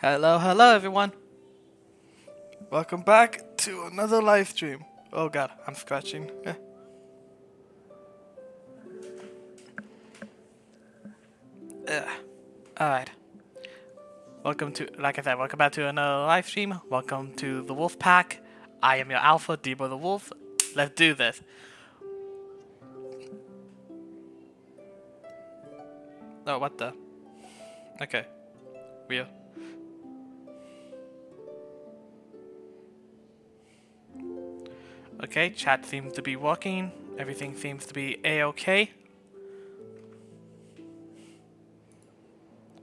Hello, hello everyone. Welcome back to another live stream. Oh god, I'm scratching. Alright. Welcome to, like I said, welcome back to another live stream. Welcome to the Wolf Pack. I am your alpha, Debo the Wolf. Let's do this. Oh, what the? Okay. Weird. Okay, chat seems to be working. Everything seems to be a-okay.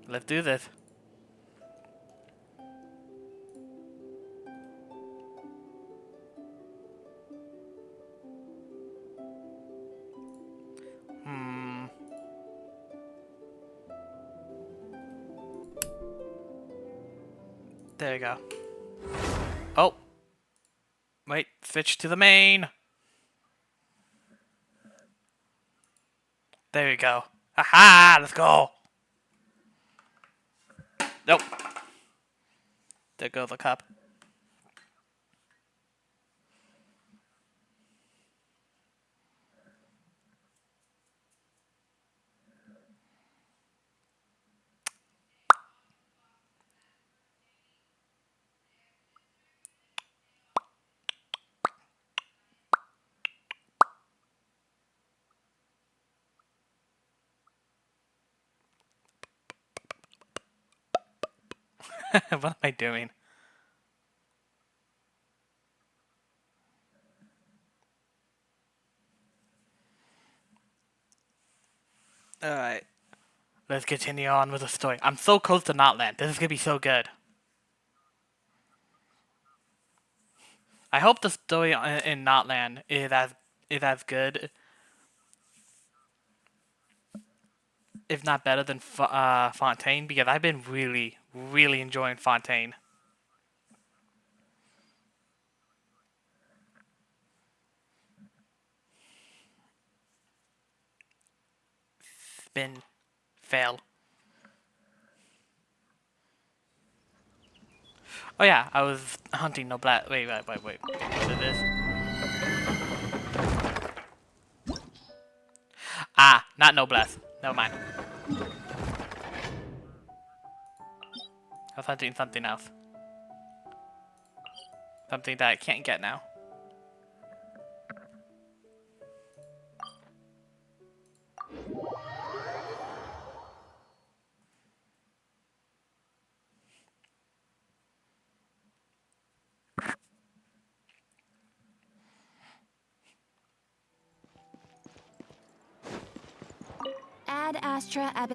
Let's do this. There you go. Oh. Wait, switch to the main. There you go. Aha! Let's go. Nope. There goes the cup. What am I doing? Alright. Let's continue on with the story. I'm so close to Notland. This is gonna be so good. I hope the story in Notland is as good, if not better than Fontaine, because I've been really enjoying Fontaine. Spin, fail. Oh yeah, I was hunting Noblesse. Wait. What is this? Ah, not Noblesse. Never mind. I was hunting something else. Something that I can't get now. Ad Astra Ab.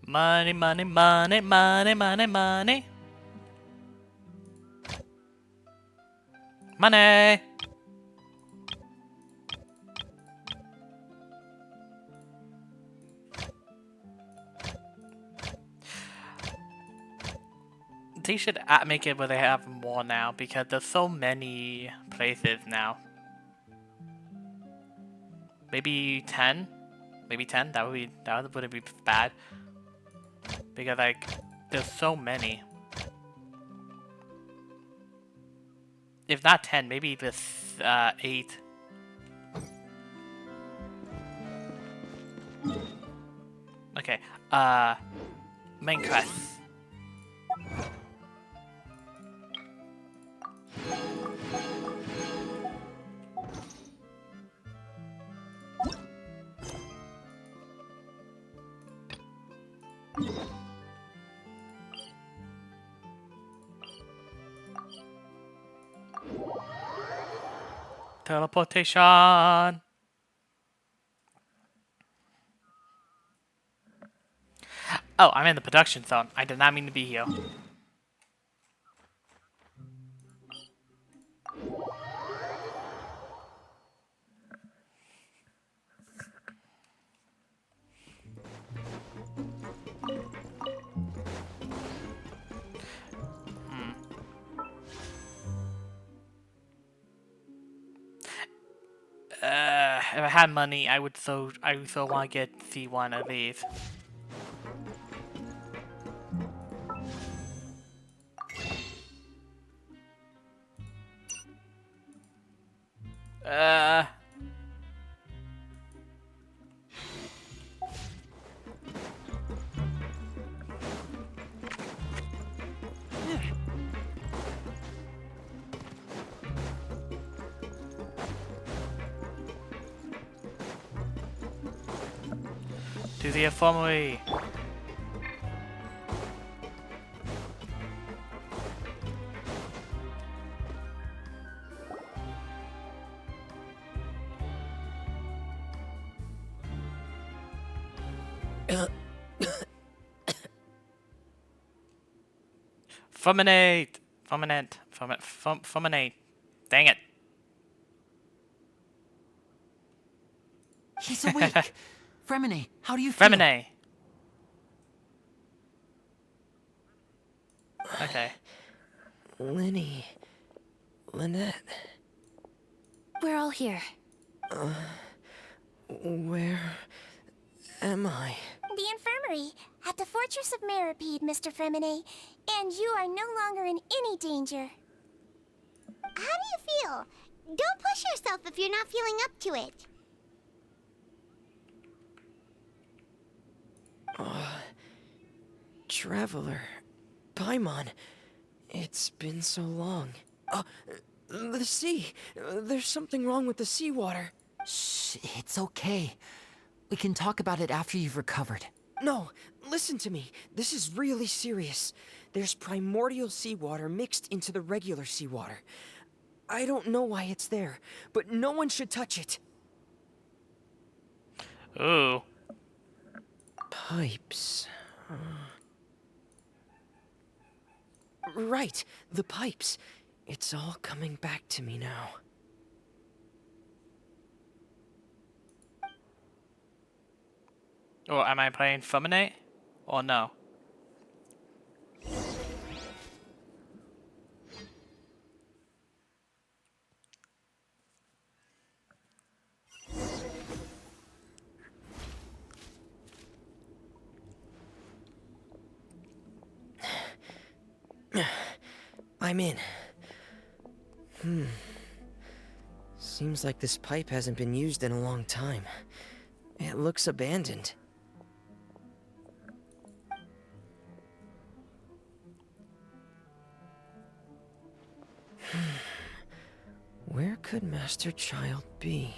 Money, money, money, money, money, money. Money! They should make it where they have more now, because there's so many places now. Maybe 10? Maybe 10? That wouldn't be bad. Because like there's so many. If not 10, maybe this 8. Okay. Main quest. Teleportation. Oh, I'm in the production zone. I did not mean to be here. If I had money, I would so want to get C1 of these. Uh. To the infirmary. Fulminate! Fulminate. Dang it. He's awake. Fremine, how do you feel? Fulminate. Okay. Lenny. Lynette. We're all here. Where am I? The infirmary, at the Fortress of Meripede, Mr. Fremine, and you are no longer in any danger. How do you feel? Don't push yourself if you're not feeling up to it. Traveler. Paimon. It's been so long. The sea. There's something wrong with the seawater. Shh, it's okay. We can talk about it after you've recovered. No, listen to me. This is really serious. There's primordial seawater mixed into the regular seawater. I don't know why it's there, but no one should touch it. Ooh. Pipes. Right, the pipes. It's all coming back to me now. Or am I playing Fulminate? Or no? I'm in. Seems like this pipe hasn't been used in a long time. It looks abandoned. Where could Master Child be?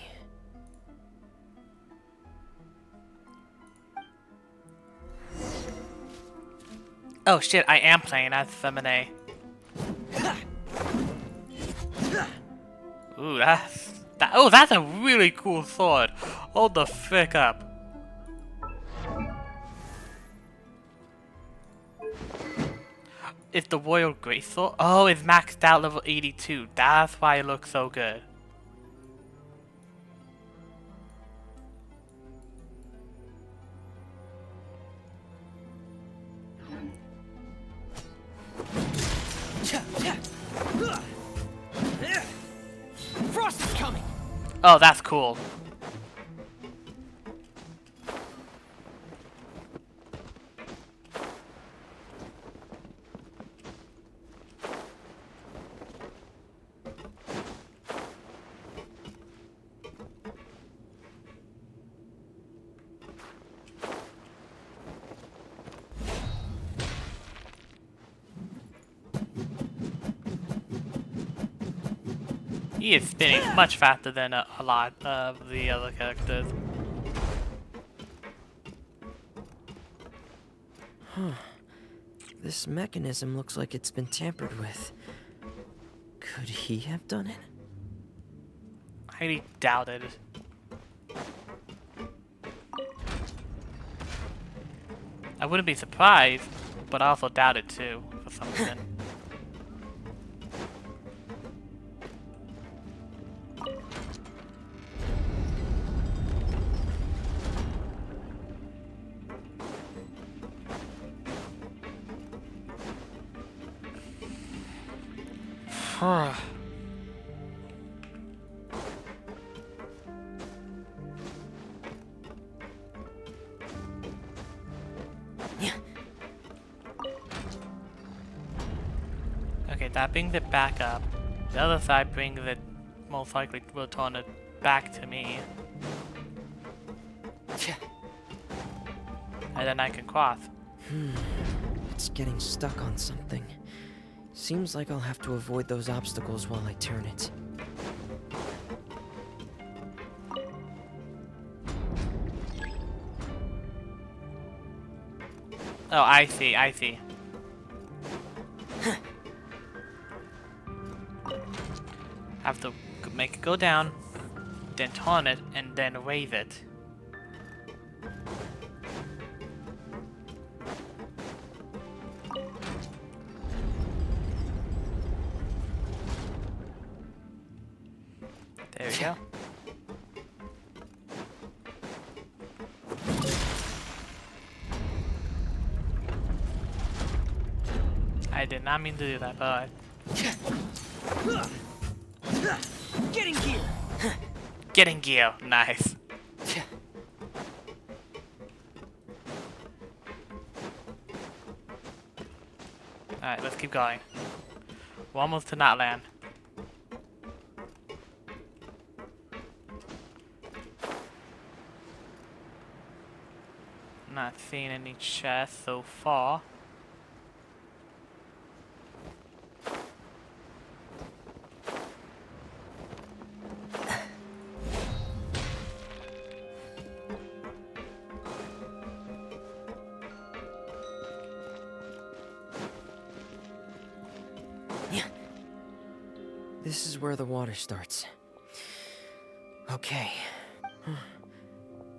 Oh shit, I am playing as Fulminate. Ooh, that's a really cool sword. Hold the frick up. It's the Royal Great Sword. Oh, it's maxed out level 82. That's why it looks so good. Frost is coming! Oh, that's cool. He is spinning much faster than a lot of the other characters. This mechanism looks like it's been tampered with. Could he have done it? Highly doubted. I wouldn't be surprised, but I also doubt it too, for some reason. That brings it back up. The other side brings it, most likely will turn it back to me. And then I can cross. It's getting stuck on something. Seems like I'll have to avoid those obstacles while I turn it. Oh, I see, I see. Have to make it go down, then turn it, and then raise it. There we go. I did not mean to do that, but Getting here! getting gear, nice. Alright, let's keep going. We're almost to not land. Not seeing any chests so far. This is where the water starts. Okay.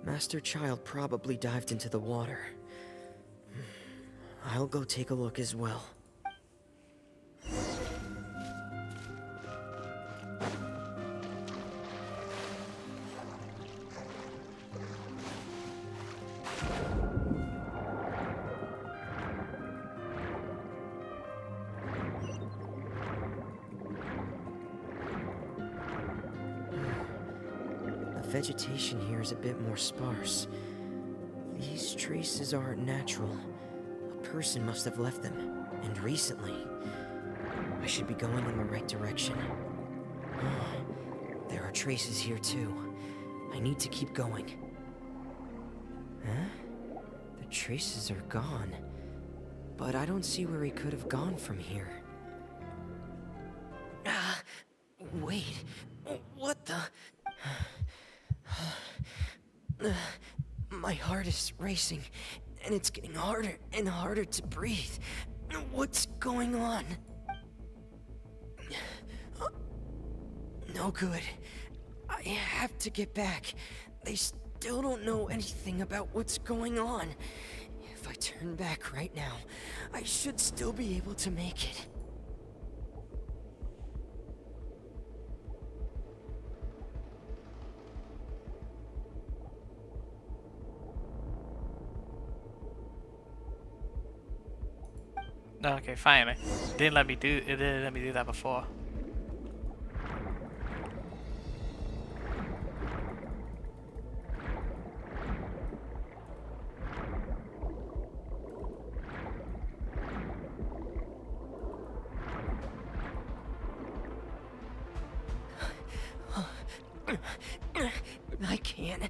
Master Child probably dived into the water. I'll go take a look as well. The vegetation here is a bit more sparse. These traces aren't natural. A person must have left them, and recently. I should be going in the right direction. There are traces here too. I need to keep going. Huh? The traces are gone. But I don't see where he could have gone from here. Wait. What the... My heart is racing, and it's getting harder and harder to breathe. What's going on? No good. I have to get back. They still don't know anything about what's going on. If I turn back right now, I should still be able to make it. Okay, finally. It didn't let me do that before. I can't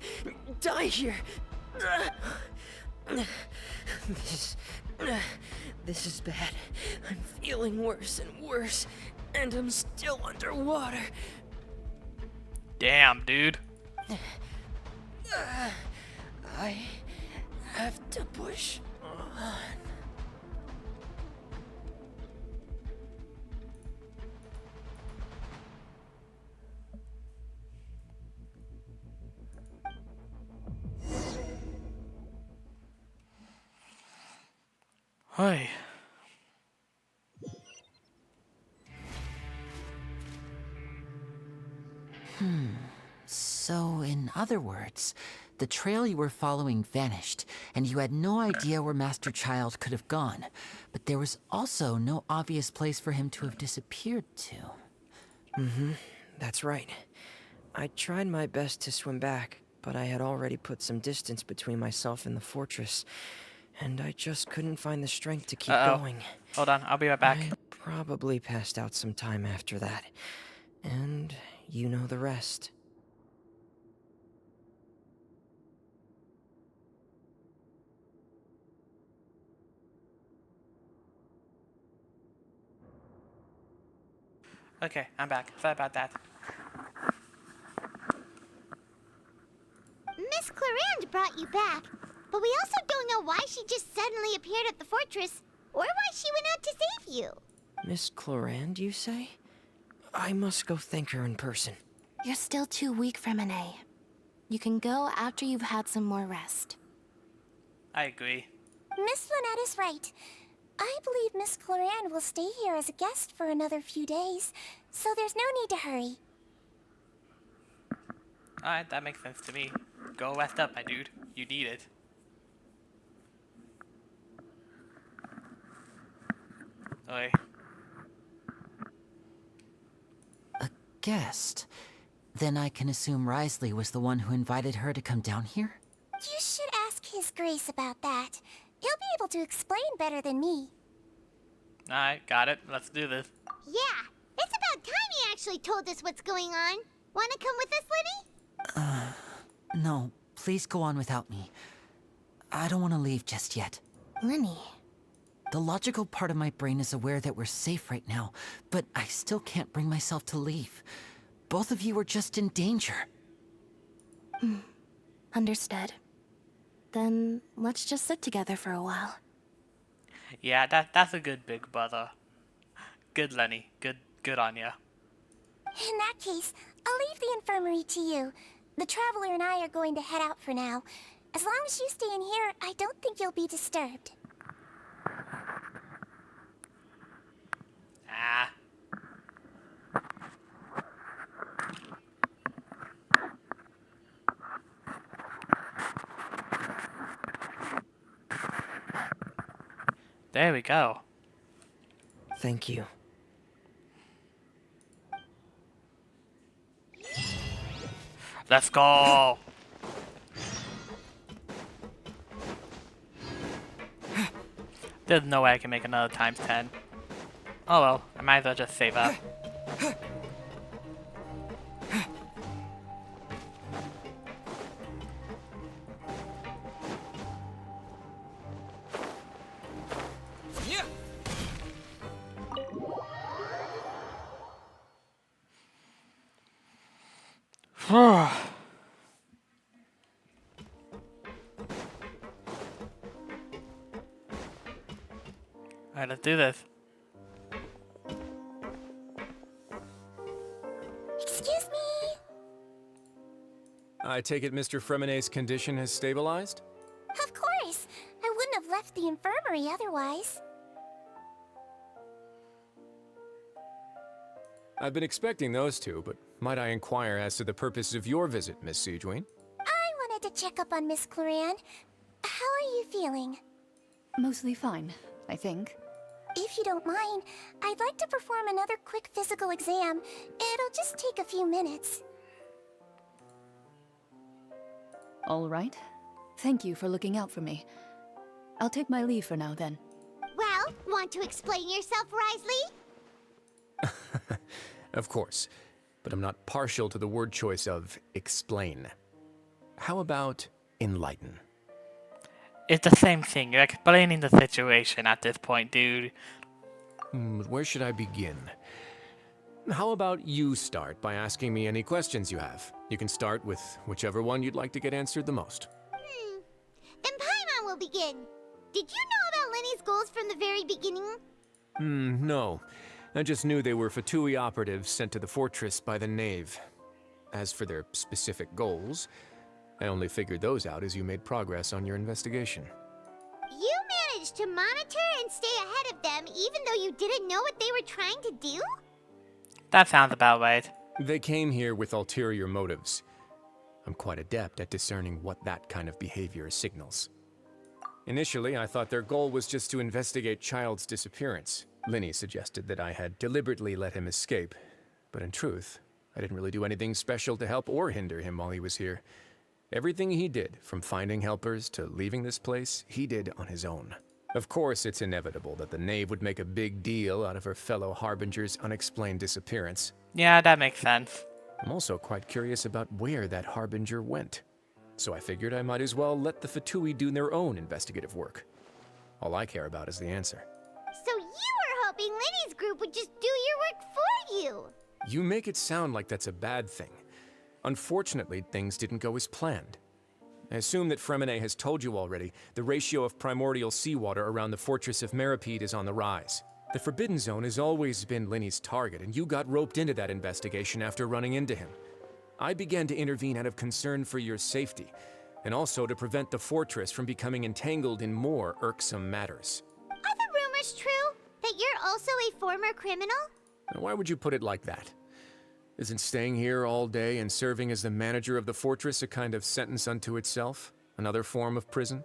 die here. This is bad. I'm feeling worse and worse, and I'm still underwater. Damn, dude. I have to push on. Hey. So, in other words, the trail you were following vanished, and you had no idea where Master Child could have gone. But there was also no obvious place for him to have disappeared to. That's right. I tried my best to swim back, but I had already put some distance between myself and the fortress, and I just couldn't find the strength to keep going. Hold on, I'll be right back. I probably passed out some time after that. And you know the rest. Okay, I'm back. Sorry about that. Miss Clarande brought you back, but we also don't know why she just suddenly appeared at the fortress, or why she went out to save you. Miss Clarande, you say? I must go thank her in person. You're still too weak, Fremine. You can go after you've had some more rest. I agree. Miss Lynette is right. I believe Miss Clarande will stay here as a guest for another few days, so there's no need to hurry. Alright, that makes sense to me. Go rest up, my dude. You need it. Oi. A guest? Then I can assume Risley was the one who invited her to come down here? You should ask His Grace about that. He'll be able to explain better than me. Alright, got it. Let's do this. Yeah, it's about time he actually told us what's going on. Wanna come with us, Lenny? No, please go on without me. I don't want to leave just yet. Lenny. The logical part of my brain is aware that we're safe right now, but I still can't bring myself to leave. Both of you are just in danger. Understood. Then let's just sit together for a while. Yeah, that's a good big brother. Good, Lenny. Good on ya. In that case, I'll leave the infirmary to you. The Traveler and I are going to head out for now. As long as you stay in here, I don't think you'll be disturbed. Ah. There we go. Thank you. Let's go. There's no way I can make another times 10. Oh well, I might as well just save up. Alright, let's do this. Excuse me? I take it Mr. Fremine's condition has stabilized? Of course. I wouldn't have left the infirmary otherwise. I've been expecting those two, but might I inquire as to the purpose of your visit, Miss Sejuine? I wanted to check up on Miss Clarande. How are you feeling? Mostly fine, I think. If you don't mind, I'd like to perform another quick physical exam. It'll just take a few minutes. All right. Thank you for looking out for me. I'll take my leave for now, then. Well, want to explain yourself, Risley? Of course, but I'm not partial to the word choice of explain. How about enlighten? It's the same thing. You're explaining the situation at this point, dude. Where should I begin? How about you start by asking me any questions you have? You can start with whichever one you'd like to get answered the most. Then Paimon will begin. Did you know about Lenny's goals from the very beginning? No. I just knew they were Fatui operatives sent to the fortress by the Knave. As for their specific goals, I only figured those out as you made progress on your investigation. You managed to monitor and stay ahead of them even though you didn't know what they were trying to do? That sounds about right. They came here with ulterior motives. I'm quite adept at discerning what that kind of behavior signals. Initially, I thought their goal was just to investigate Child's disappearance. Linny suggested that I had deliberately let him escape, but in truth, I didn't really do anything special to help or hinder him while he was here. Everything he did, from finding helpers to leaving this place, he did on his own. Of course, it's inevitable that the knave would make a big deal out of her fellow Harbinger's unexplained disappearance. Yeah, that makes sense. I'm also quite curious about where that Harbinger went. So I figured I might as well let the Fatui do their own investigative work. All I care about is the answer. So you were hoping Liddy's group would just do your work for you. You make it sound like that's a bad thing. Unfortunately, things didn't go as planned. I assume that Fremine has told you already, the ratio of primordial seawater around the fortress of Meripede is on the rise. The Forbidden Zone has always been Linny's target, and you got roped into that investigation after running into him. I began to intervene out of concern for your safety, and also to prevent the fortress from becoming entangled in more irksome matters. Are the rumors true? That you're also a former criminal? Now, why would you put it like that? Isn't staying here all day and serving as the manager of the fortress a kind of sentence unto itself? Another form of prison?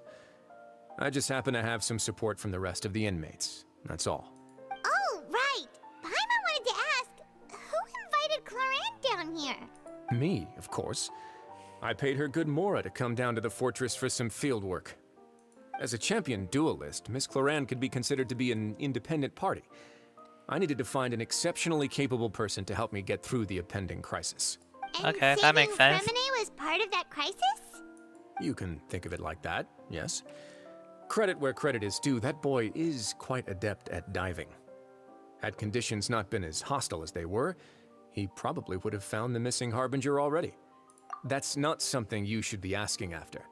I just happen to have some support from the rest of the inmates. That's all. Oh, right. Paimon wanted to ask, who invited Cloran down here? Me, of course. I paid her good mora to come down to the fortress for some field work. As a champion duelist, Miss Cloran could be considered to be an independent party. I needed to find an exceptionally capable person to help me get through the impending crisis. And Okay, that makes sense. Fremine was part of that crisis? You can think of it like that, yes. Credit where credit is due, that boy is quite adept at diving. Had conditions not been as hostile as they were, he probably would have found the missing Harbinger already. That's not something you should be asking after.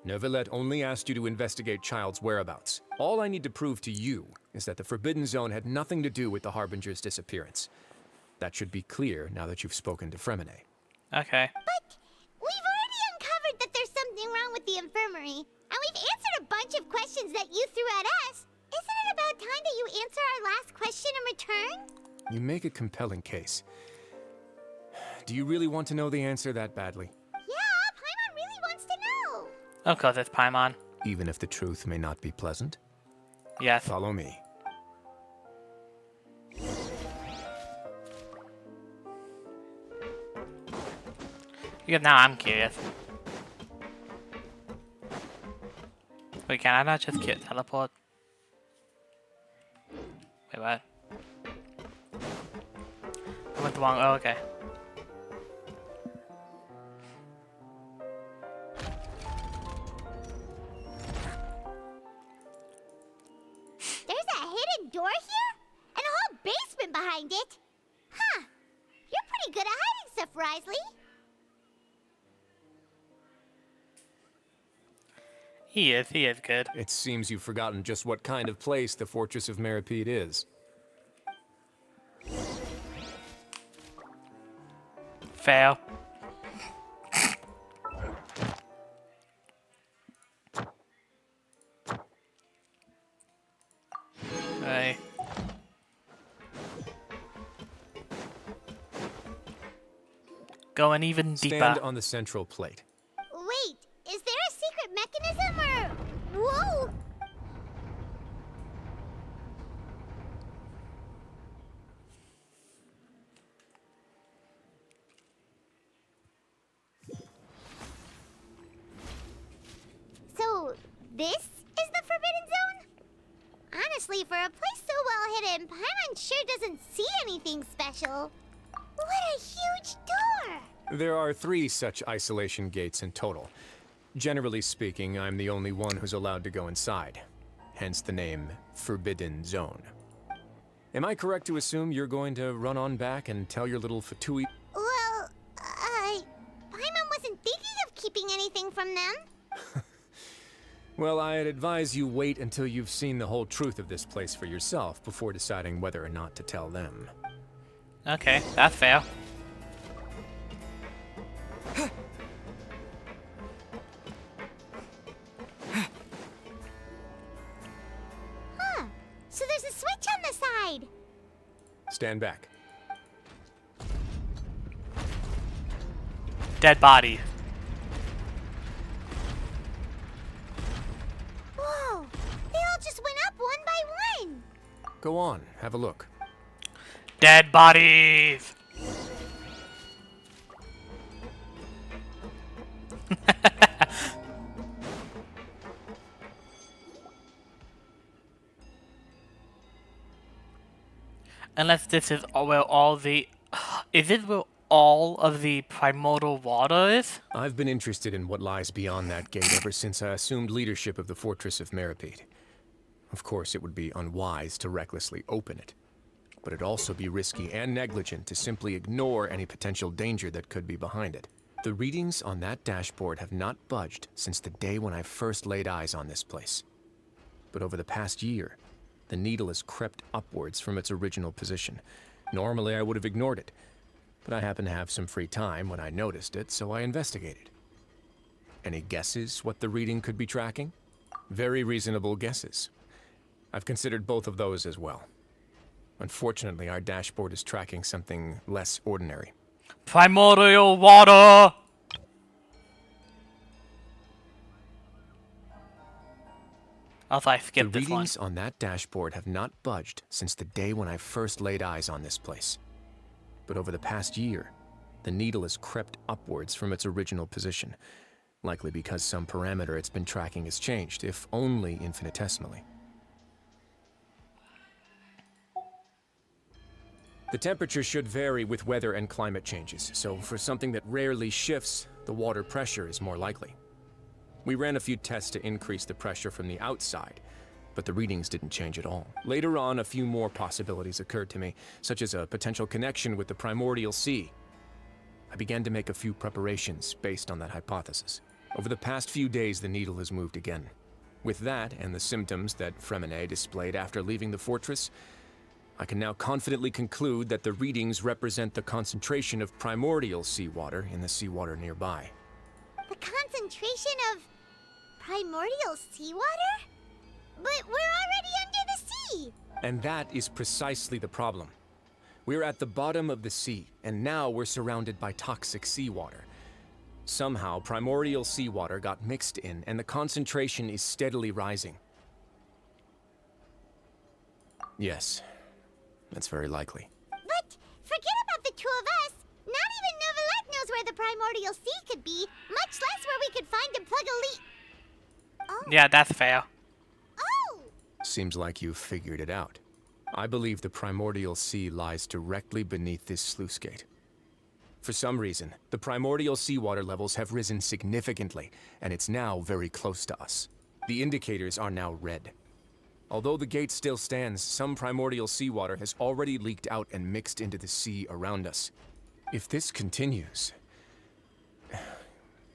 Neuvillette only asked you to investigate Child's whereabouts. All I need to prove to you is that the Forbidden Zone had nothing to do with the Harbinger's disappearance. That should be clear now that you've spoken to Fremine. Okay. But we've already uncovered that there's something wrong with the infirmary, and we've answered a bunch of questions that you threw at us. Isn't it about time that you answer our last question in return? You make a compelling case. Do you really want to know the answer that badly? Yeah, Paimon really wants to know. Of course, it's Paimon. Even if the truth may not be pleasant? Yes. Follow me. Because now I'm curious. Wait, can I not just teleport? Wait, what? I went the wrong. Oh, okay. There's a hidden door here? And a whole basement behind it? Huh. You're pretty good at hiding stuff, Risley. He is good. It seems you've forgotten just what kind of place the Fortress of Meripede is. Fail. Hey. Going even deeper. Stand on the central plate. Wait, is there a secret mechanism or... Whoa! So, this is the Forbidden Zone? Honestly, for a place so well hidden, Paimon sure doesn't see anything special. What a huge door! There are 3 such isolation gates in total. Generally speaking, I'm the only one who's allowed to go inside. Hence the name Forbidden Zone. Am I correct to assume you're going to run on back and tell your little Fatui? Well, Paimon wasn't thinking of keeping anything from them. Well, I'd advise you wait until you've seen the whole truth of this place for yourself before deciding whether or not to tell them. Okay, that's fair. Huh. So there's a switch on the side. Stand back. Dead body. Whoa. They all just went up one by one. Go on, have a look. Dead bodies. Unless this is where all the... Is it where all of the primordial water is? I've been interested in what lies beyond that gate ever since I assumed leadership of the Fortress of Meripede. Of course, it would be unwise to recklessly open it, but it'd also be risky and negligent to simply ignore any potential danger that could be behind it. The readings on that dashboard have not budged since the day when I first laid eyes on this place. But over the past year, the needle has crept upwards from its original position. Normally, I would have ignored it, but I happened to have some free time when I noticed it, so I investigated. Any guesses what the reading could be tracking? Very reasonable guesses. I've considered both of those as well. Unfortunately, our dashboard is tracking something less ordinary. Primordial water! Also, I skipped The this one. readings on that dashboard have not budged since the day when I first laid eyes on this place. But over the past year, the needle has crept upwards from its original position, likely because some parameter it's been tracking has changed, if only infinitesimally. The temperature should vary with weather and climate changes, so for something that rarely shifts, the water pressure is more likely. We ran a few tests to increase the pressure from the outside, but the readings didn't change at all. Later on, a few more possibilities occurred to me, such as a potential connection with the primordial sea. I began to make a few preparations based on that hypothesis. Over the past few days, the needle has moved again. With that, and the symptoms that Fremine displayed after leaving the fortress, I can now confidently conclude that the readings represent the concentration of primordial seawater in the seawater nearby. The concentration of primordial seawater? But we're already under the sea! And that is precisely the problem. We're at the bottom of the sea, and now we're surrounded by toxic seawater. Somehow, primordial seawater got mixed in, and the concentration is steadily rising. Yes, that's very likely. But forget about the two of us! Not even Novelette knows where the primordial sea could be, much less where we could find and plug a leak. Oh. Yeah, that's fair. Oh! Seems like you've figured it out. I believe the primordial sea lies directly beneath this sluice gate. For some reason, the primordial seawater levels have risen significantly, and it's now very close to us. The indicators are now red. Although the gate still stands, some primordial seawater has already leaked out and mixed into the sea around us. If this continues,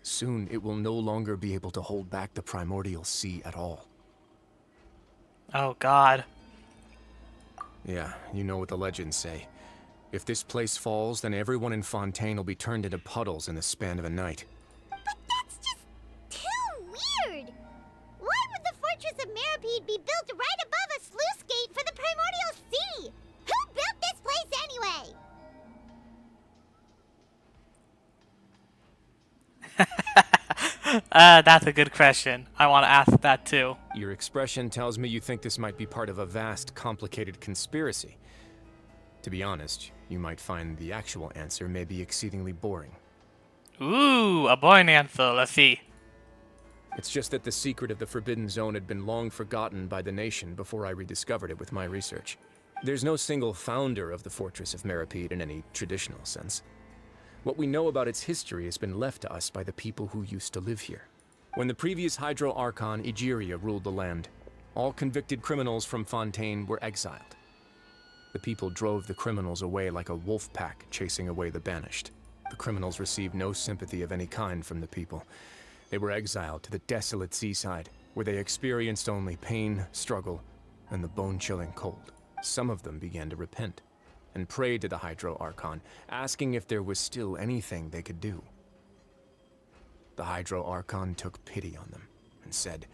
soon it will no longer be able to hold back the primordial sea at all. Oh, God. Yeah, you know what the legends say. If this place falls, then everyone in Fontaine will be turned into puddles in the span of a night. But that's just too weird! Why would the Fortress of Meripede be built right above a sluice gate for the primordial sea? Who built this place anyway? That's a good question. I want to ask that too. Your expression tells me you think this might be part of a vast, complicated conspiracy. To be honest, you might find the actual answer may be exceedingly boring. Ooh, a boring answer. Let's see. It's just that the secret of the Forbidden Zone had been long forgotten by the nation before I rediscovered it with my research. There's no single founder of the Fortress of Meripede in any traditional sense. What we know about its history has been left to us by the people who used to live here. When the previous Hydro Archon Egeria ruled the land, all convicted criminals from Fontaine were exiled. The people drove the criminals away like a wolf pack chasing away the banished. The criminals received no sympathy of any kind from the people. They were exiled to the desolate seaside, where they experienced only pain, struggle, and the bone-chilling cold. Some of them began to repent, and prayed to the Hydro Archon, asking if there was still anything they could do. The Hydro Archon took pity on them, and said,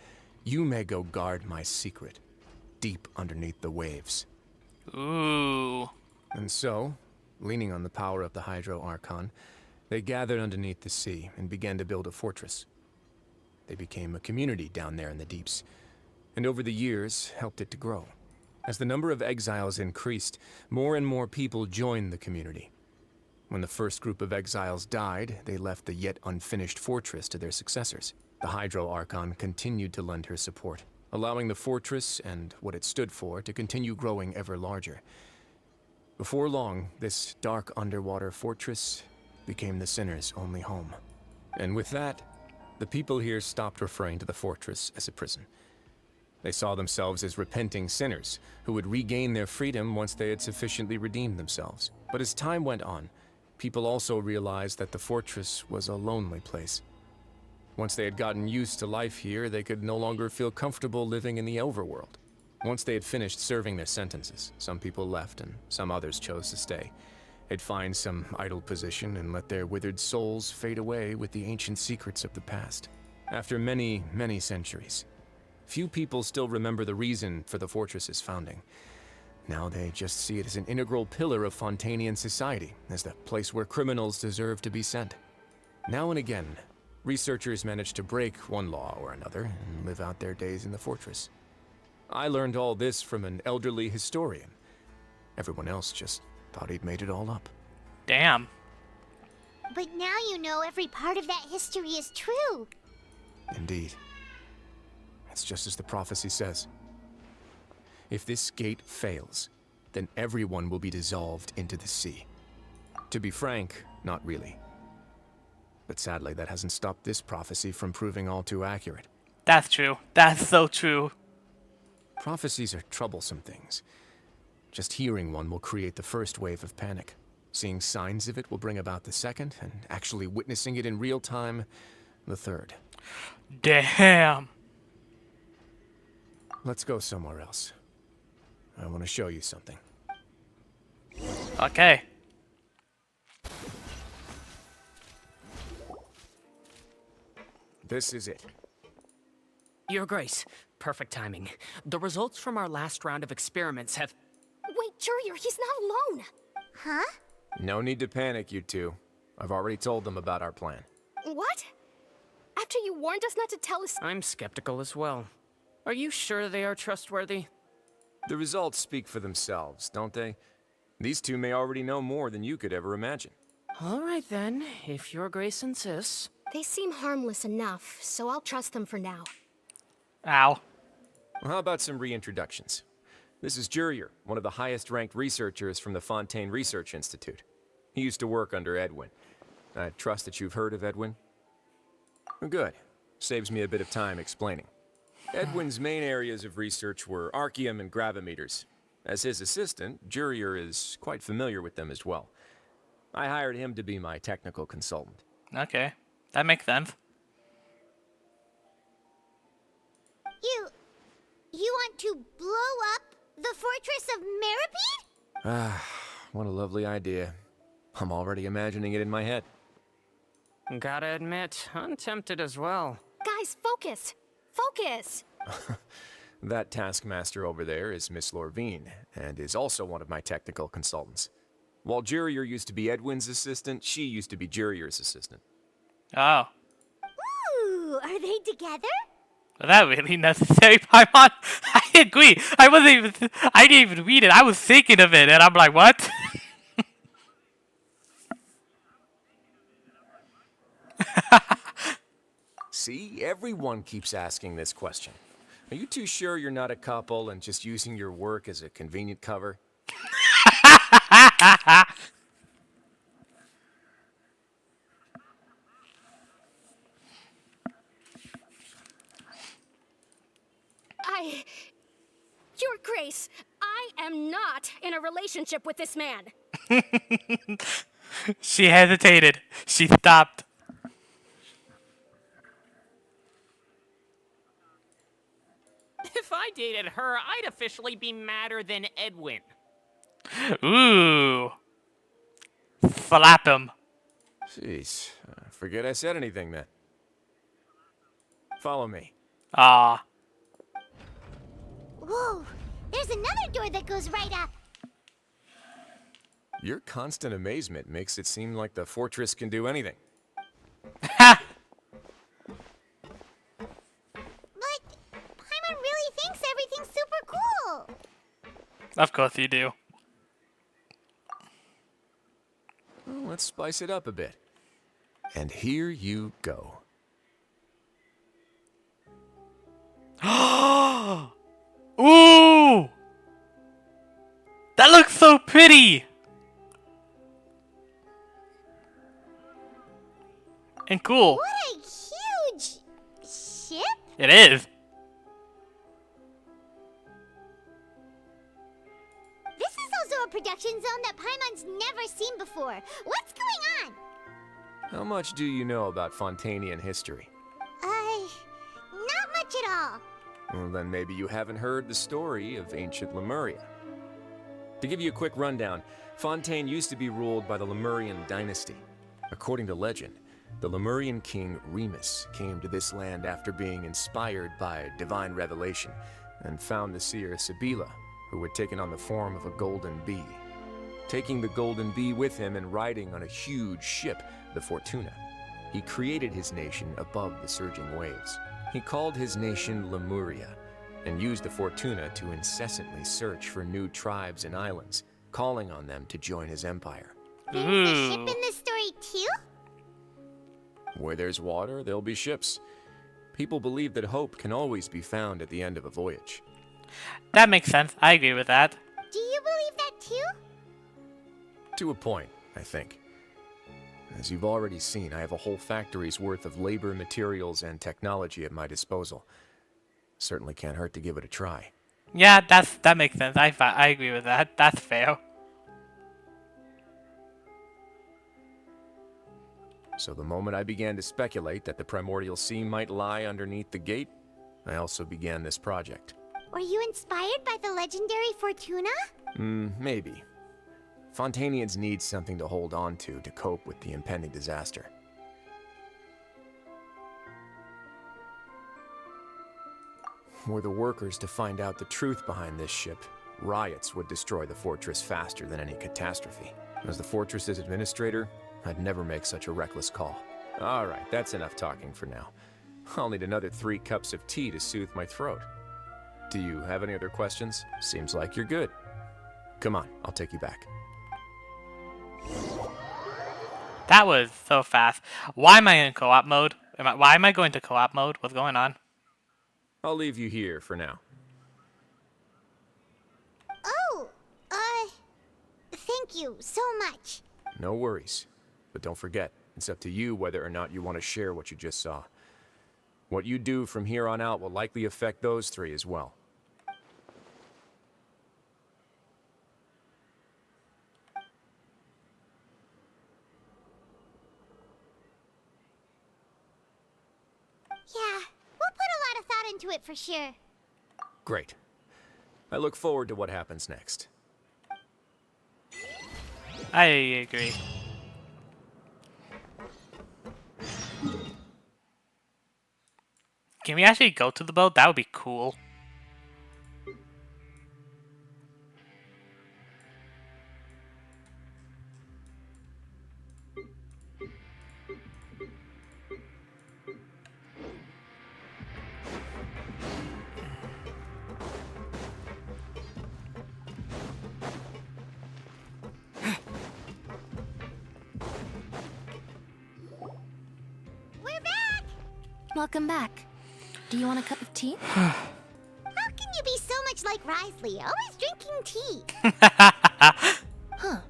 "You may go guard my secret, deep underneath the waves." Ooh. And so, leaning on the power of the Hydro Archon, they gathered underneath the sea and began to build a fortress. They became a community down there in the deeps, and over the years helped it to grow. As the number of exiles increased, more and more people joined the community. When the first group of exiles died, they left the yet unfinished fortress to their successors. The Hydro Archon continued to lend her support, allowing the fortress and what it stood for to continue growing ever larger. Before long, this dark underwater fortress became the sinner's only home. And with that, the people here stopped referring to the fortress as a prison. They saw themselves as repenting sinners who would regain their freedom once they had sufficiently redeemed themselves. But as time went on, people also realized that the fortress was a lonely place. Once they had gotten used to life here, they could no longer feel comfortable living in the overworld. Once they had finished serving their sentences, some people left and some others chose to stay. They'd find some idle position and let their withered souls fade away with the ancient secrets of the past. After many, many centuries, few people still remember the reason for the fortress's founding. Now they just see it as an integral pillar of Fontanian society, as the place where criminals deserve to be sent. Now and again, researchers manage to break one law or another and live out their days in the fortress. I learned all this from an elderly historian. Everyone else just thought he'd made it all up. Damn. But now you know every part of that history is true. Indeed. It's just as the prophecy says. If this gate fails, then everyone will be dissolved into the sea. To be frank, not really. But sadly, that hasn't stopped this prophecy from proving all too accurate. That's true. That's so true. Prophecies are troublesome things. Just hearing one will create the first wave of panic. Seeing signs of it will bring about the second, and actually witnessing it in real time, the third. Damn. Let's go somewhere else. I want to show you something. Okay. This is it. Your Grace, perfect timing. The results from our last round of experiments have... Wait, Jurier, he's not alone. Huh? No need to panic, you two. I've already told them about our plan. What? After you warned us not to tell us... I'm skeptical as well. Are you sure they are trustworthy? The results speak for themselves, don't they? These two may already know more than you could ever imagine. All right then, if Your Grace insists. They seem harmless enough, so I'll trust them for now. Ow. Well, how about some reintroductions? This is Jurier, one of the highest-ranked researchers from the Fontaine Research Institute. He used to work under Edwin. I trust that you've heard of Edwin? Well, good. Saves me a bit of time explaining. Edwin's main areas of research were archaeum and gravimeters. As his assistant, Jurier is quite familiar with them as well. I hired him to be my technical consultant. Okay. That makes sense. You want to blow up the fortress of Meripede? Ah, what a lovely idea. I'm already imagining it in my head. Gotta admit, I'm tempted as well. Guys, focus! Focus! That taskmaster over there is Miss Lorvine, and is also one of my technical consultants. While Jurier used to be Edwin's assistant, she used to be Jurier's assistant. Oh. Ooh, are they together? Was that really necessary, Paimon? I agree. I didn't even read it. I was thinking of it, and I'm like, what? See, everyone keeps asking this question. Are you too sure you're not a couple and just using your work as a convenient cover? Your Grace, I am not in a relationship with this man. She hesitated. She stopped. If I dated her, I'd officially be madder than Edwin. Ooh. Slap him. Jeez, forget I said anything then. Follow me. Ah. Whoa, there's another door that goes right up. Your constant amazement makes it seem like the fortress can do anything. Ha! But Paimon really thinks everything's super cool. Of course you do. Well, let's spice it up a bit. And here you go. Ooh! That looks so pretty! and cool. What a huge ship? It is. This is also a production zone that Paimon's never seen before. What's going on? How much do you know about Fontanian history? Not much at all. Well, then maybe you haven't heard the story of ancient Lemuria. To give you a quick rundown, Fontaine used to be ruled by the Lemurian dynasty. According to legend, the Lemurian king Remus came to this land after being inspired by divine revelation and found the seer Sibila, who had taken on the form of a golden bee. Taking the golden bee with him and riding on a huge ship, the Fortuna, he created his nation above the surging waves. He called his nation Lemuria and used the Fortuna to incessantly search for new tribes and islands, calling on them to join his empire. There's a ship in this story too? Where there's water, there'll be ships. People believe that hope can always be found at the end of a voyage. That makes sense. I agree with that. Do you believe that too? To a point, I think. As you've already seen, I have a whole factory's worth of labor, materials, and technology at my disposal. Certainly can't hurt to give it a try. Yeah, that makes sense. I agree with that. That's fair. So the moment I began to speculate that the primordial sea might lie underneath the gate, I also began this project. Were you inspired by the legendary Fortuna? Maybe. Fontanians need something to hold on to cope with the impending disaster. Were the workers to find out the truth behind this ship, riots would destroy the fortress faster than any catastrophe. As the fortress's administrator, I'd never make such a reckless call. All right, that's enough talking for now. I'll need another 3 cups of tea to soothe my throat. Do you have any other questions? Seems like you're good. Come on, I'll take you back. That was so fast. Why am I in co-op mode? Why am I going to co-op mode? What's going on? I'll leave you here for now. Oh, thank you so much. No worries. But don't forget, it's up to you whether or not you want to share what you just saw. What you do from here on out will likely affect those 3 as well. Yeah, we'll put a lot of thought into it for sure. Great. I look forward to what happens next. I agree. Can we actually go to the boat? That would be cool. We're back! Welcome back. Do you want a cup of tea? How can you be so much like Risley, always drinking tea? Huh.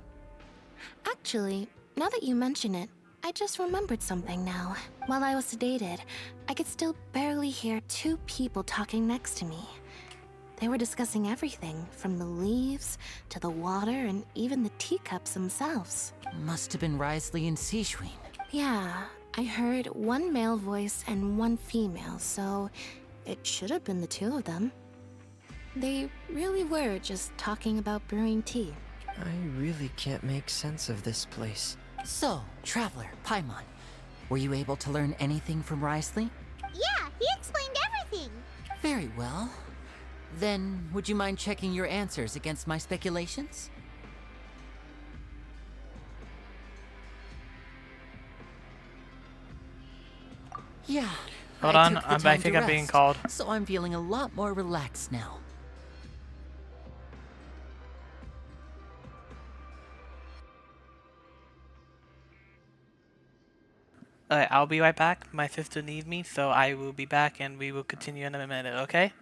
Actually, now that you mention it, I just remembered something now. While I was sedated, I could still barely hear 2 people talking next to me. They were discussing everything, from the leaves to the water and even the teacups themselves. Must have been Risley and Seishween. Yeah, I heard 1 male voice and 1 female, so it should have been the 2 of them. They really were just talking about brewing tea. I really can't make sense of this place. So, Traveler, Paimon, were you able to learn anything from Risley? Yeah, he explained everything. Very well. Then, would you mind checking your answers against my speculations? Yeah. Hold I on, took the I time think to I'm being rest, called. So I'm feeling a lot more relaxed now. Alright, I'll be right back. My sister needs me, so I will be back and we will continue in a minute, okay?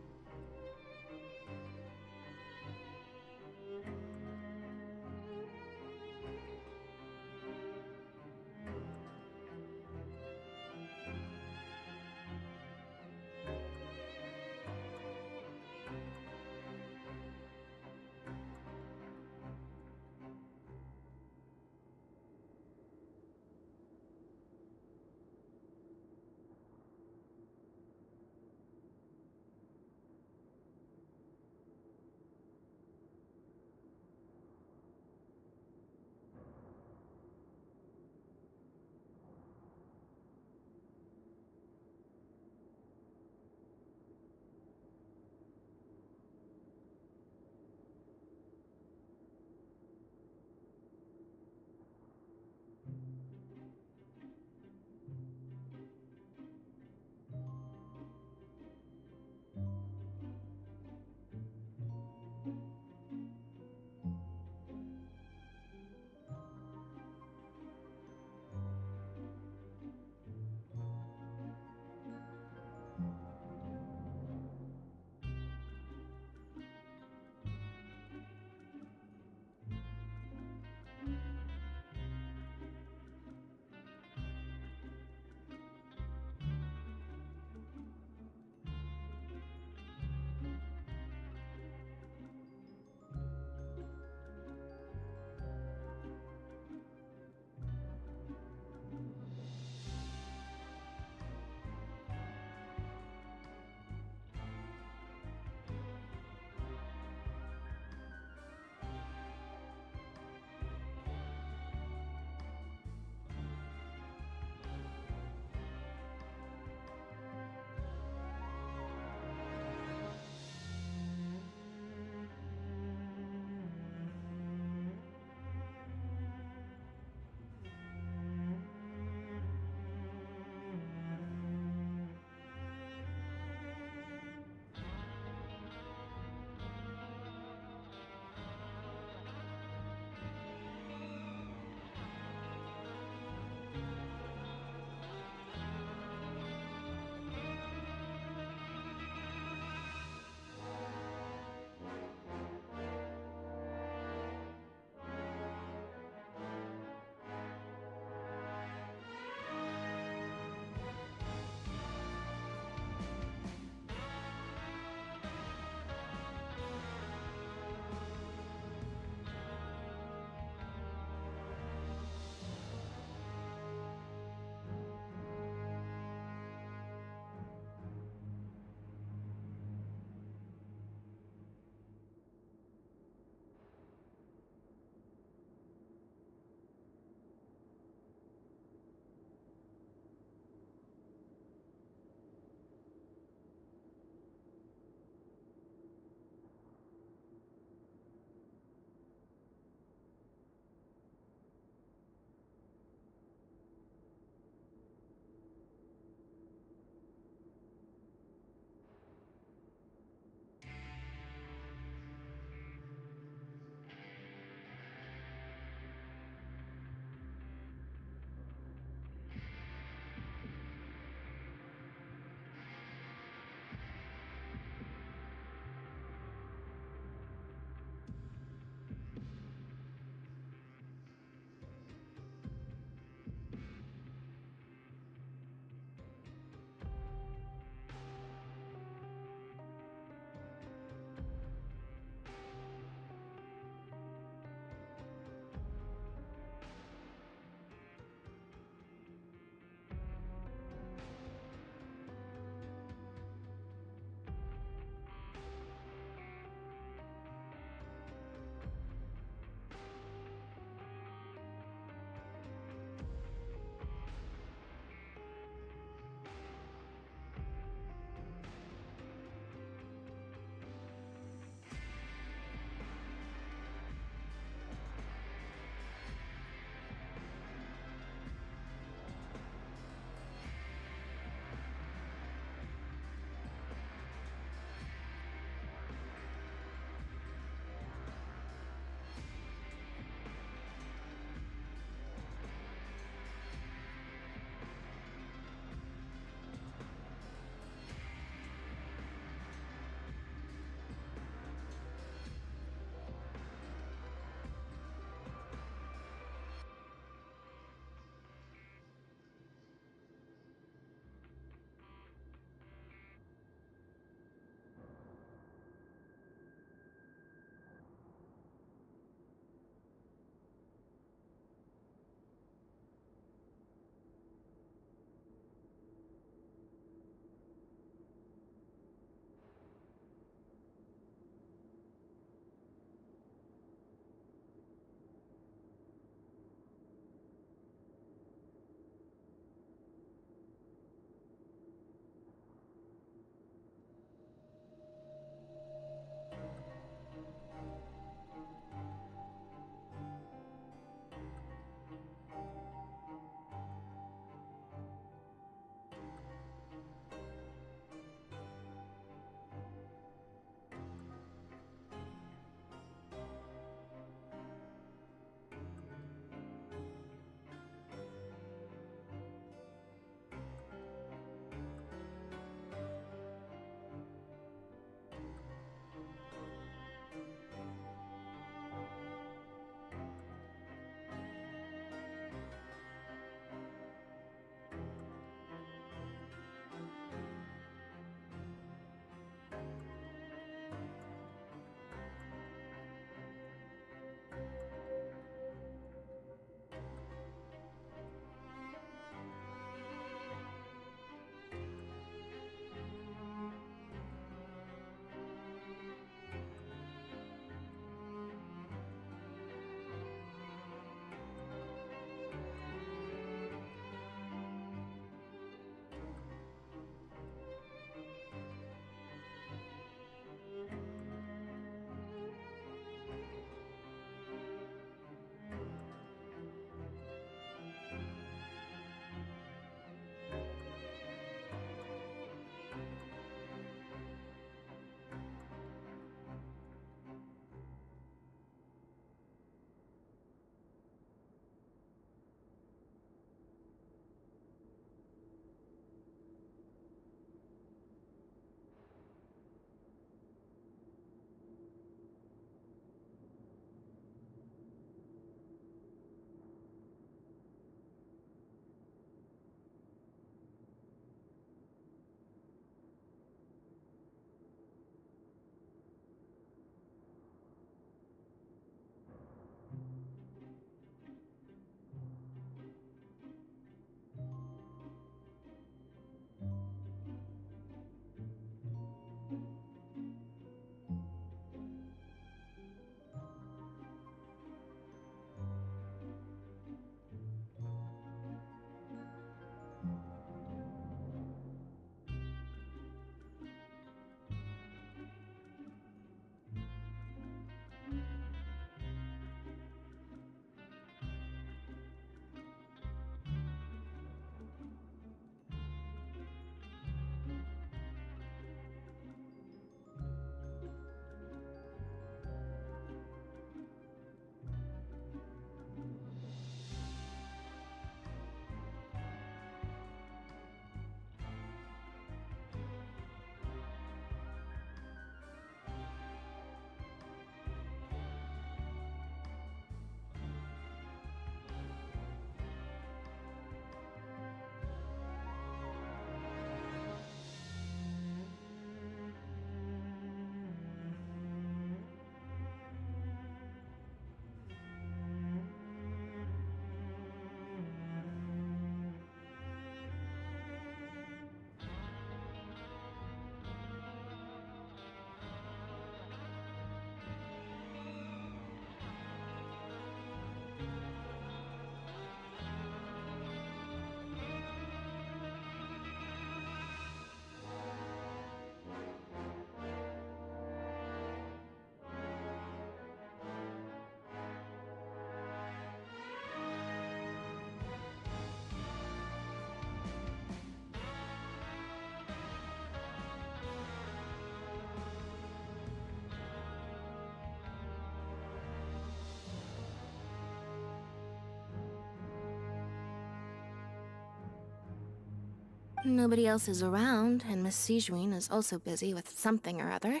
Nobody else is around, and Miss Sijuin is also busy with something or other.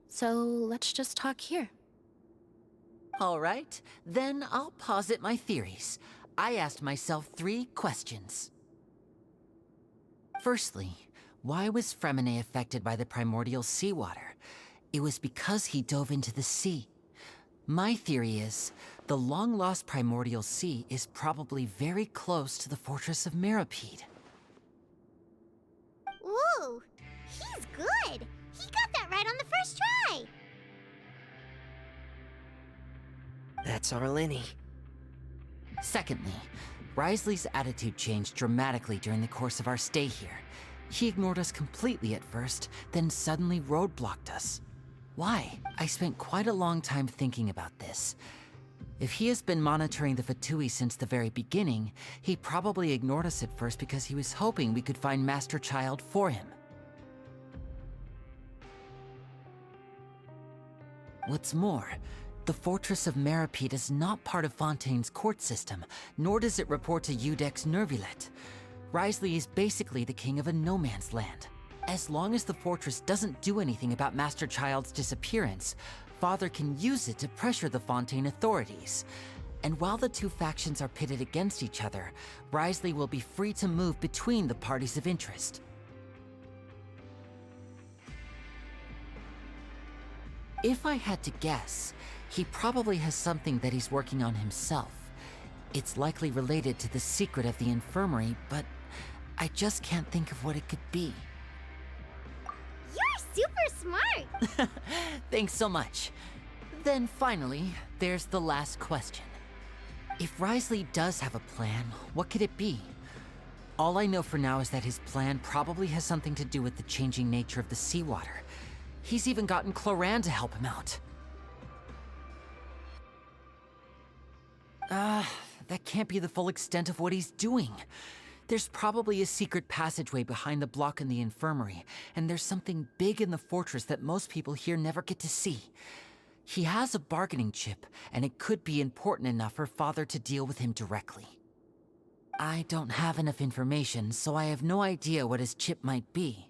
So let's just talk here. All right, then I'll posit my theories. I asked myself 3 questions. Firstly, why was Fremine affected by the primordial seawater? It was because he dove into the sea. My theory is, the long-lost primordial sea is probably very close to the fortress of Meripede. Ooh, he's good. He got that right on the first try. That's our Lenny. Secondly, Risley's attitude changed dramatically during the course of our stay here. He ignored us completely at first, then suddenly roadblocked us. Why? I spent quite a long time thinking about this. If he has been monitoring the Fatui since the very beginning, he probably ignored us at first because he was hoping we could find Master Child for him. What's more, the Fortress of Meripede is not part of Fontaine's court system, nor does it report to Udex Nervulet. Risley is basically the king of a no-man's land. As long as the fortress doesn't do anything about Master Child's disappearance, Father can use it to pressure the Fontaine authorities. And while the 2 factions are pitted against each other, Risley will be free to move between the parties of interest. If I had to guess, he probably has something that he's working on himself. It's likely related to the secret of the infirmary, but I just can't think of what it could be. You're super smart. Thanks so much. Then finally, there's the last question. If Risley does have a plan, what could it be? All I know for now is that his plan probably has something to do with the changing nature of the seawater. He's even gotten Cloran to help him out. That can't be the full extent of what he's doing. There's probably a secret passageway behind the block in the infirmary, and there's something big in the fortress that most people here never get to see. He has a bargaining chip, and it could be important enough for Father to deal with him directly. I don't have enough information, so I have no idea what his chip might be.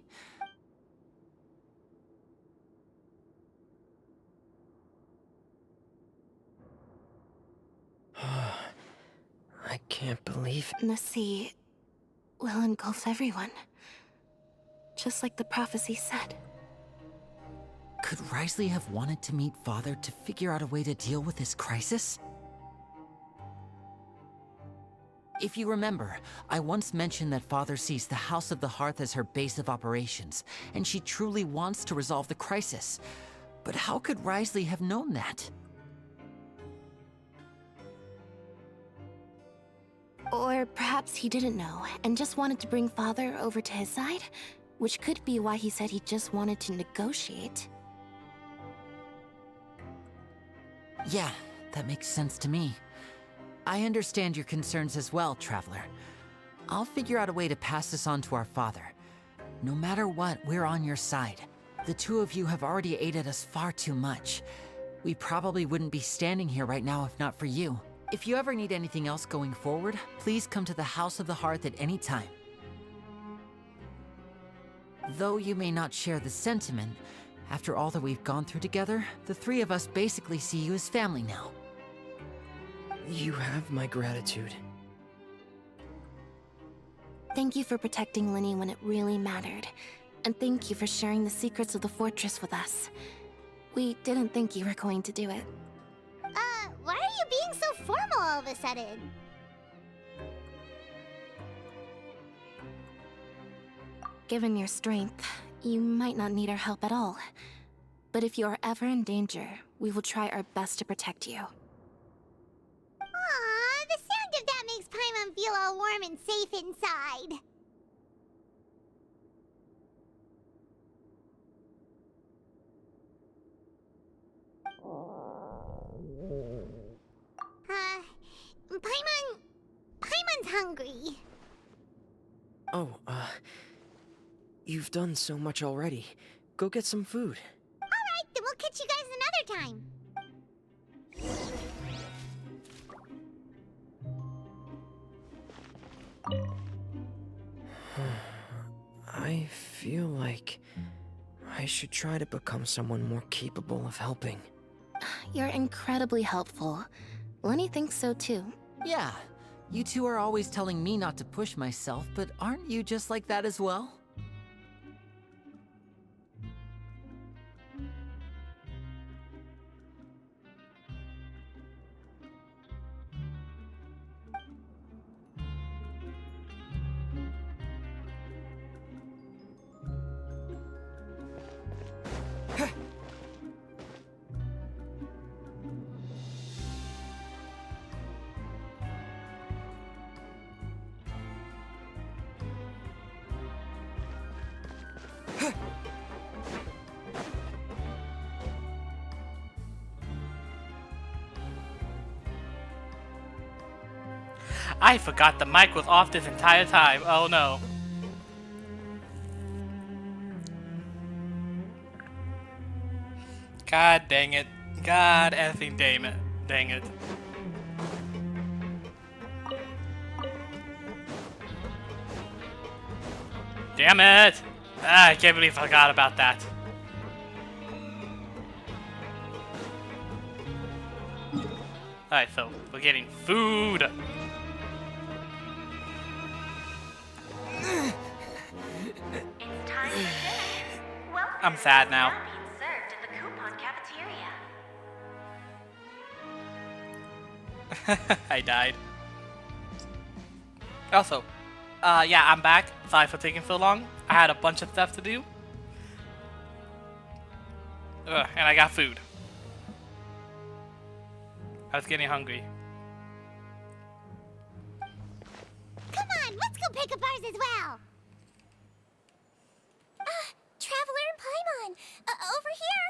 I can't believe it. The sea will engulf everyone. Just like the prophecy said. Could Risley have wanted to meet Father to figure out a way to deal with this crisis? If you remember, I once mentioned that Father sees the House of the Hearth as her base of operations, and she truly wants to resolve the crisis. But how could Risley have known that? Or perhaps he didn't know, and just wanted to bring Father over to his side? Which could be why he said he just wanted to negotiate. Yeah, that makes sense to me. I understand your concerns as well, Traveler. I'll figure out a way to pass this on to our father. No matter what, we're on your side. The 2 of you have already aided us far too much. We probably wouldn't be standing here right now if not for you. If you ever need anything else going forward, please come to the House of the Hearth at any time. Though you may not share the sentiment, after all that we've gone through together, the 3 of us basically see you as family now. You have my gratitude. Thank you for protecting Linny when it really mattered. And thank you for sharing the secrets of the fortress with us. We didn't think you were going to do it. Why are you being so formal all of a sudden? Given your strength, you might not need our help at all. But if you are ever in danger, we will try our best to protect you. Aww, the sound of that makes Paimon feel all warm and safe inside. Paimon's hungry. Oh, you've done so much already. Go get some food. Alright, then we'll catch you guys another time. I feel like I should try to become someone more capable of helping. You're incredibly helpful. Lenny thinks so too. Yeah, you two are always telling me not to push myself, but aren't you just like that as well? I forgot the mic was off this entire time. Oh no. God dang it. God effing damn it. Dang it. Damn it! Ah, I can't believe I forgot about that. Alright, so we're getting food. I'm sad now. I died. Also, yeah, I'm back. Sorry for taking so long. I had a bunch of stuff to do. And I got food. I was getting hungry. Come on, let's go pick up ours as well. Traveler and Paimon, over here.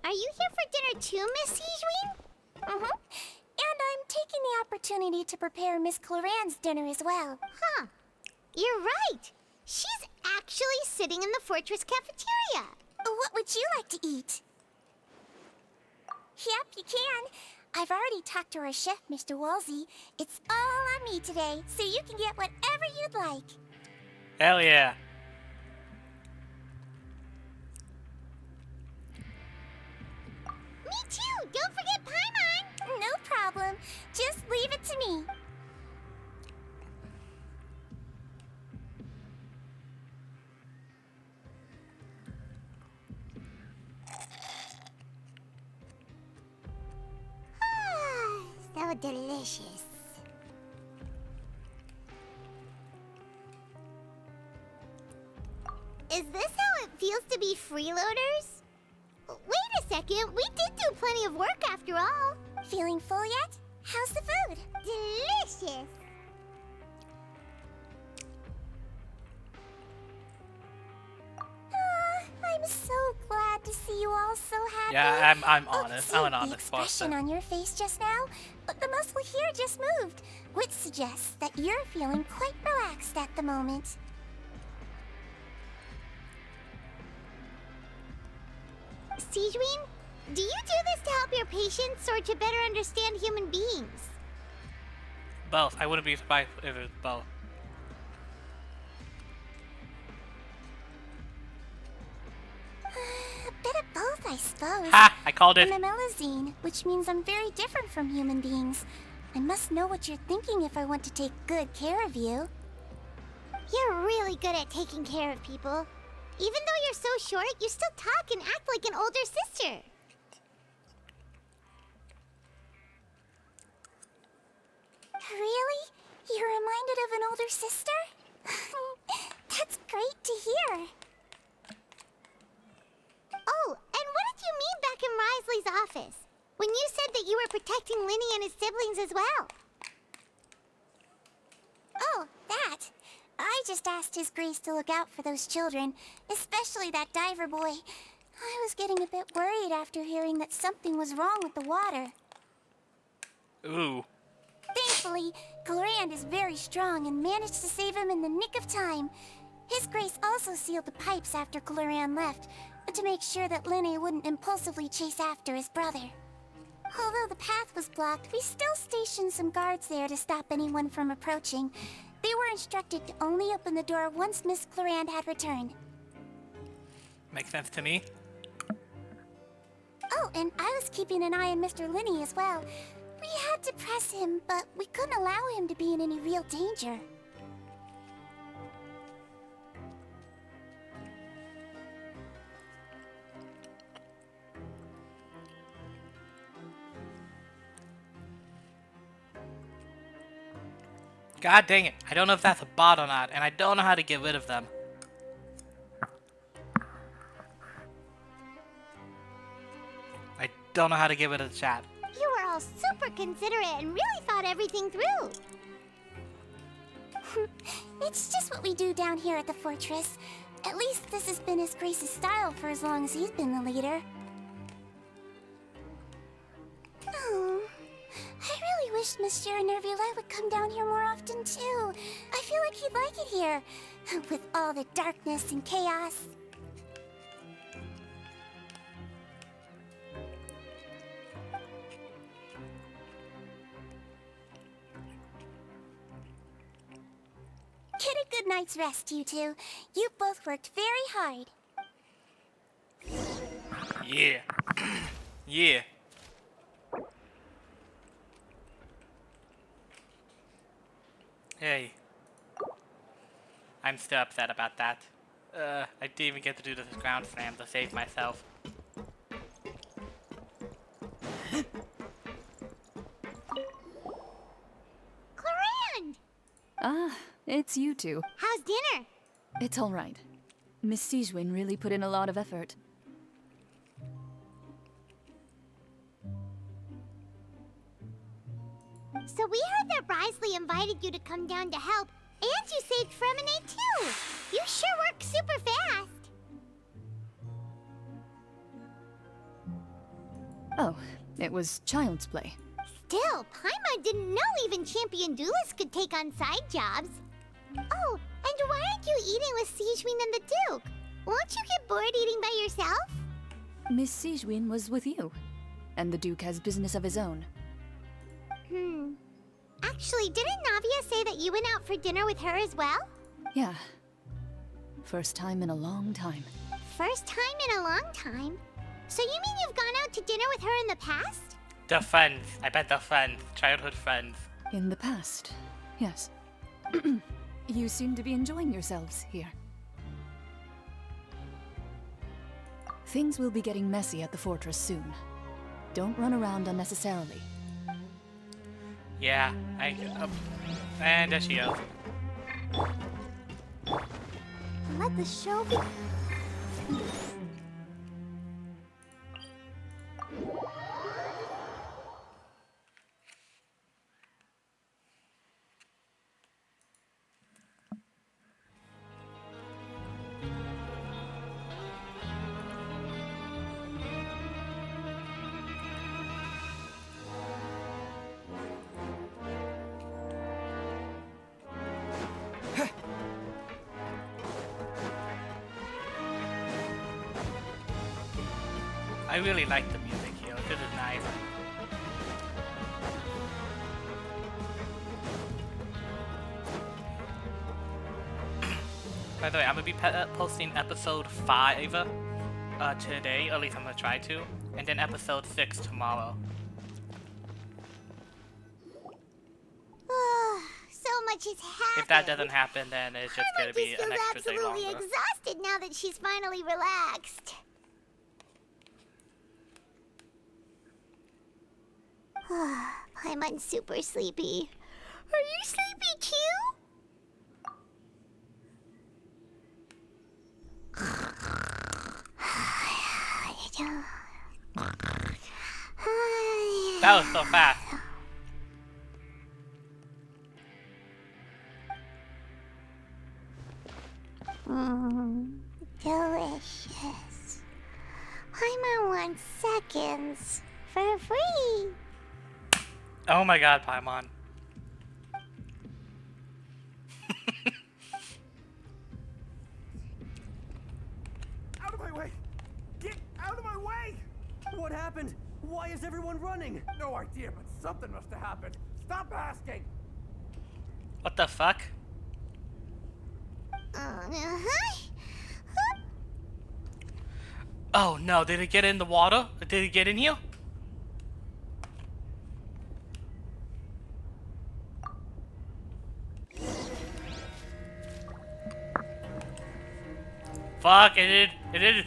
Are you here for dinner too, Miss Sijween? Mm-hmm. And I'm taking the opportunity to prepare Miss Cloran's dinner as well. Huh. You're right. She's actually sitting in the fortress cafeteria. What would you like to eat? Yep, you can. I've already talked to our chef, Mr. Wolsey. It's all on me today, so you can get whatever you'd like. Hell yeah. Me too! Don't forget Paimon! No problem. Just leave it to me. So delicious. Is this how it feels to be freeloaders? Wait a second, we did do plenty of work after all. Feeling full yet? How's the food? Delicious. I'm so glad to see you all so happy. Yeah, I'm honest. See, I'm an the honest expression person. on your face just now, the muscle here just moved, which suggests that you're feeling quite relaxed at the moment. Sijween, do you do this to help your patients or to better understand human beings? Both. I wouldn't be surprised if it was both. A bit of both, I suppose. Ha! I called it. I'm a Melazine, which means I'm very different from human beings. I must know what you're thinking if I want to take good care of you. You're really good at taking care of people. Even though you're so short, you still talk and act like an older sister. Really? You're reminded of an older sister? That's great to hear. Oh, and what did you mean back in Risley's office? When you said that you were protecting Linny and his siblings as well? Oh, that. I just asked His Grace to look out for those children, especially that diver boy. I was getting a bit worried after hearing that something was wrong with the water. Ooh. Thankfully, Clorand is very strong and managed to save him in the nick of time. His Grace also sealed the pipes after Clorand left, to make sure that Linny wouldn't impulsively chase after his brother. Although the path was blocked, we still stationed some guards there to stop anyone from approaching. They were instructed to only open the door once Miss Clarand had returned. Makes sense to me. Oh, and I was keeping an eye on Mr. Linney as well. We had to press him, but we couldn't allow him to be in any real danger. God dang it. I don't know if that's a bot or not, and I don't know how to get rid of them. I don't know how to get rid of the chat. You were all super considerate and really thought everything through. It's just what we do down here at the fortress. At least this has been His Grace's style for as long as he's been the leader. Oh, I really wish Monsieur Nervulette would come down here more often too. I feel like he'd like it here, with all the darkness and chaos. Get a good night's rest, you two. You both worked very hard. Yeah. Yeah. Hey. I'm still upset about that. I didn't even get to do this ground slam to save myself. Clarand! Ah, it's you two. How's dinner? It's all right. Miss Sigewin really put in a lot of effort. So we heard that Risley invited you to come down to help, and you saved Fremine too! You sure work super fast! Oh, it was child's play. Still, Paimon didn't know even champion duelists could take on side jobs. Oh, and why aren't you eating with Sigewin and the Duke? Won't you get bored eating by yourself? Miss Sigewin was with you, and the Duke has business of his own. Actually, didn't Navia say that you went out for dinner with her as well? Yeah. First time in a long time. First time in a long time? So you mean you've gone out to dinner with her in the past? The friends. I bet the friends. Childhood friends. In the past, yes. You seem to be enjoying yourselves here. Things will be getting messy at the fortress soon. Don't run around unnecessarily. Yeah, and there she goes. Let the show be... I really like the music here. This is nice. By the way, I'm gonna be posting episode 5 today, or at least I'm gonna try to, and then episode 6 tomorrow. So much has happened. If that doesn't happen, then it's just gonna be an extra day absolutely longer. exhausted now that she's finally relaxed. Paimon's super sleepy. Are you sleepy too? That was so fast. Delicious. Paimon wants seconds for free. Oh my god, Paimon. Out of my way! Get out of my way! What happened? Why is everyone running? No idea, but something must have happened. Stop asking! What the fuck? Uh-huh. Oh no, did it get in the water? Did it get in here? Fuck, it did. It did.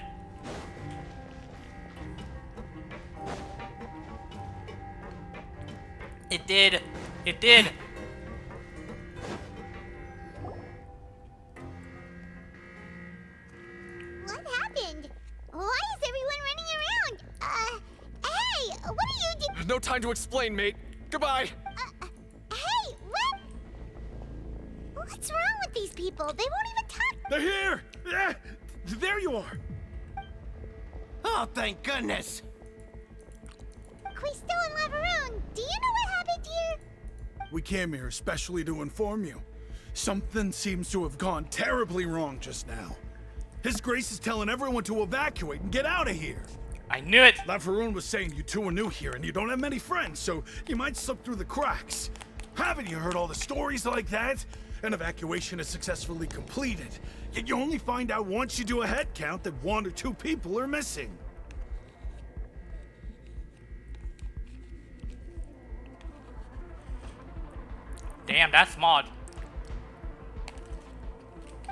It did. It did. What happened? Why is everyone running around? Hey, what are you doing? There's no time to explain, mate. Goodbye. Hey, what? What's wrong with these people? They won't even talk. They're here! Yeah, there you are. Oh, thank goodness! Quisto and Lavaroon, do you know what happened here? We came here especially to inform you. Something seems to have gone terribly wrong just now. His Grace is telling everyone to evacuate and get out of here. I knew it. Lavaroon was saying you two are new here and you don't have many friends, so you might slip through the cracks. Haven't you heard all the stories like that? An evacuation is successfully completed, yet you only find out once you do a head count that 1 or 2 people are missing. Damn, that's smart.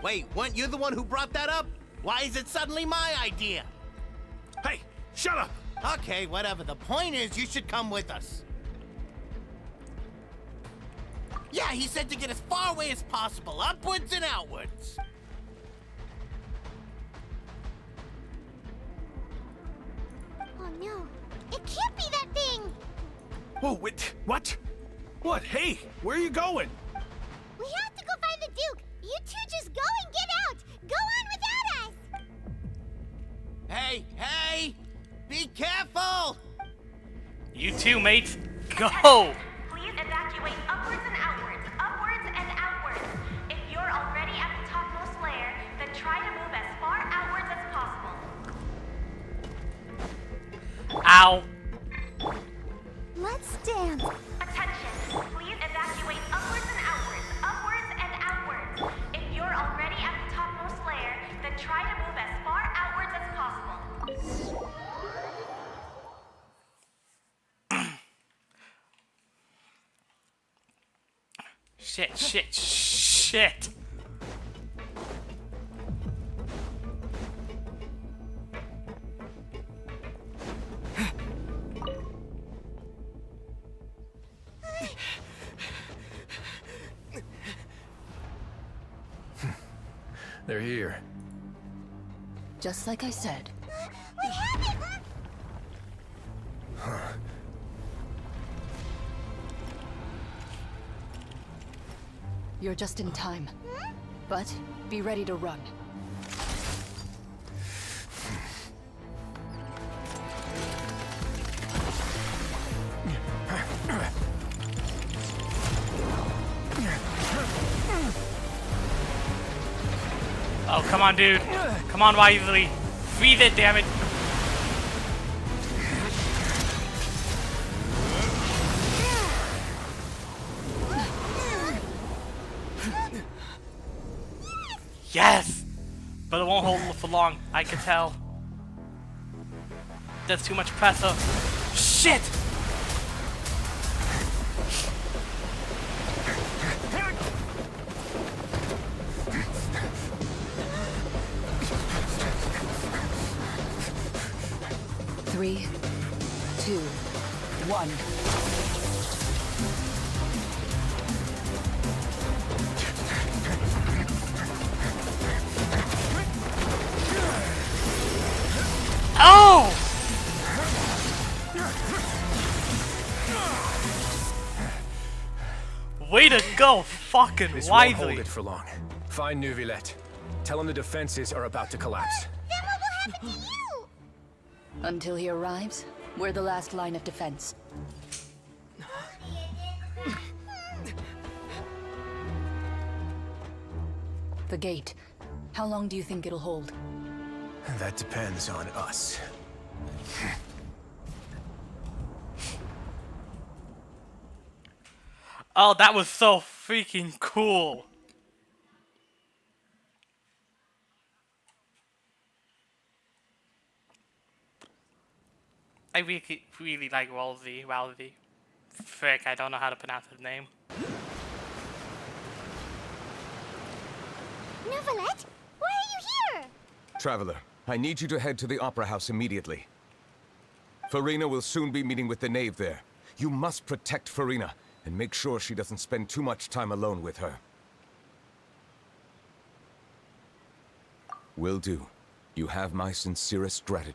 Wait, weren't you the one who brought that up? Why is it suddenly my idea? Hey, shut up! Okay, whatever. The point is, you should come with us. Yeah, he said to get as far away as possible, upwards and outwards. Oh no, it can't be that thing! Whoa, wait, what? What? Hey, where are you going? We have to go find the Duke! You two just go and get out! Go on without us! Hey, hey! Be careful! You too, mates. Go! Please evacuate upwards and outwards, upwards and outwards. If you're already at the topmost layer, then try to move as far outwards as possible. Ow. Let's dance. Attention, please evacuate upwards and outwards, upwards and outwards. If you're already at the topmost layer, then try to move as far outwards as possible. Shit, shit, shit. They're here. Just like I said. We have it! You're just in time. But be ready to run. Oh, come on, dude. Come on, Wisely. Breathe it, damn it. Yes! But it won't hold for long, I can tell. That's too much pressure. Shit! Three, two, one. Oh! Way to go, fucking This won't hold Wisely. it for long. Find Neuvillette. Tell him the defenses are about to collapse. Then what will happen to you? Until he arrives, we're the last line of defense. The gate. How long do you think it'll hold? That depends on us. Oh, that was so freaking cool. I really like Walsey. Frick, I don't know how to pronounce his name. Neuvillette, why are you here? Traveler, I need you to head to the Opera House immediately. Farina will soon be meeting with the knave there. You must protect Farina, and make sure she doesn't spend too much time alone with her. Will do. You have my sincerest gratitude.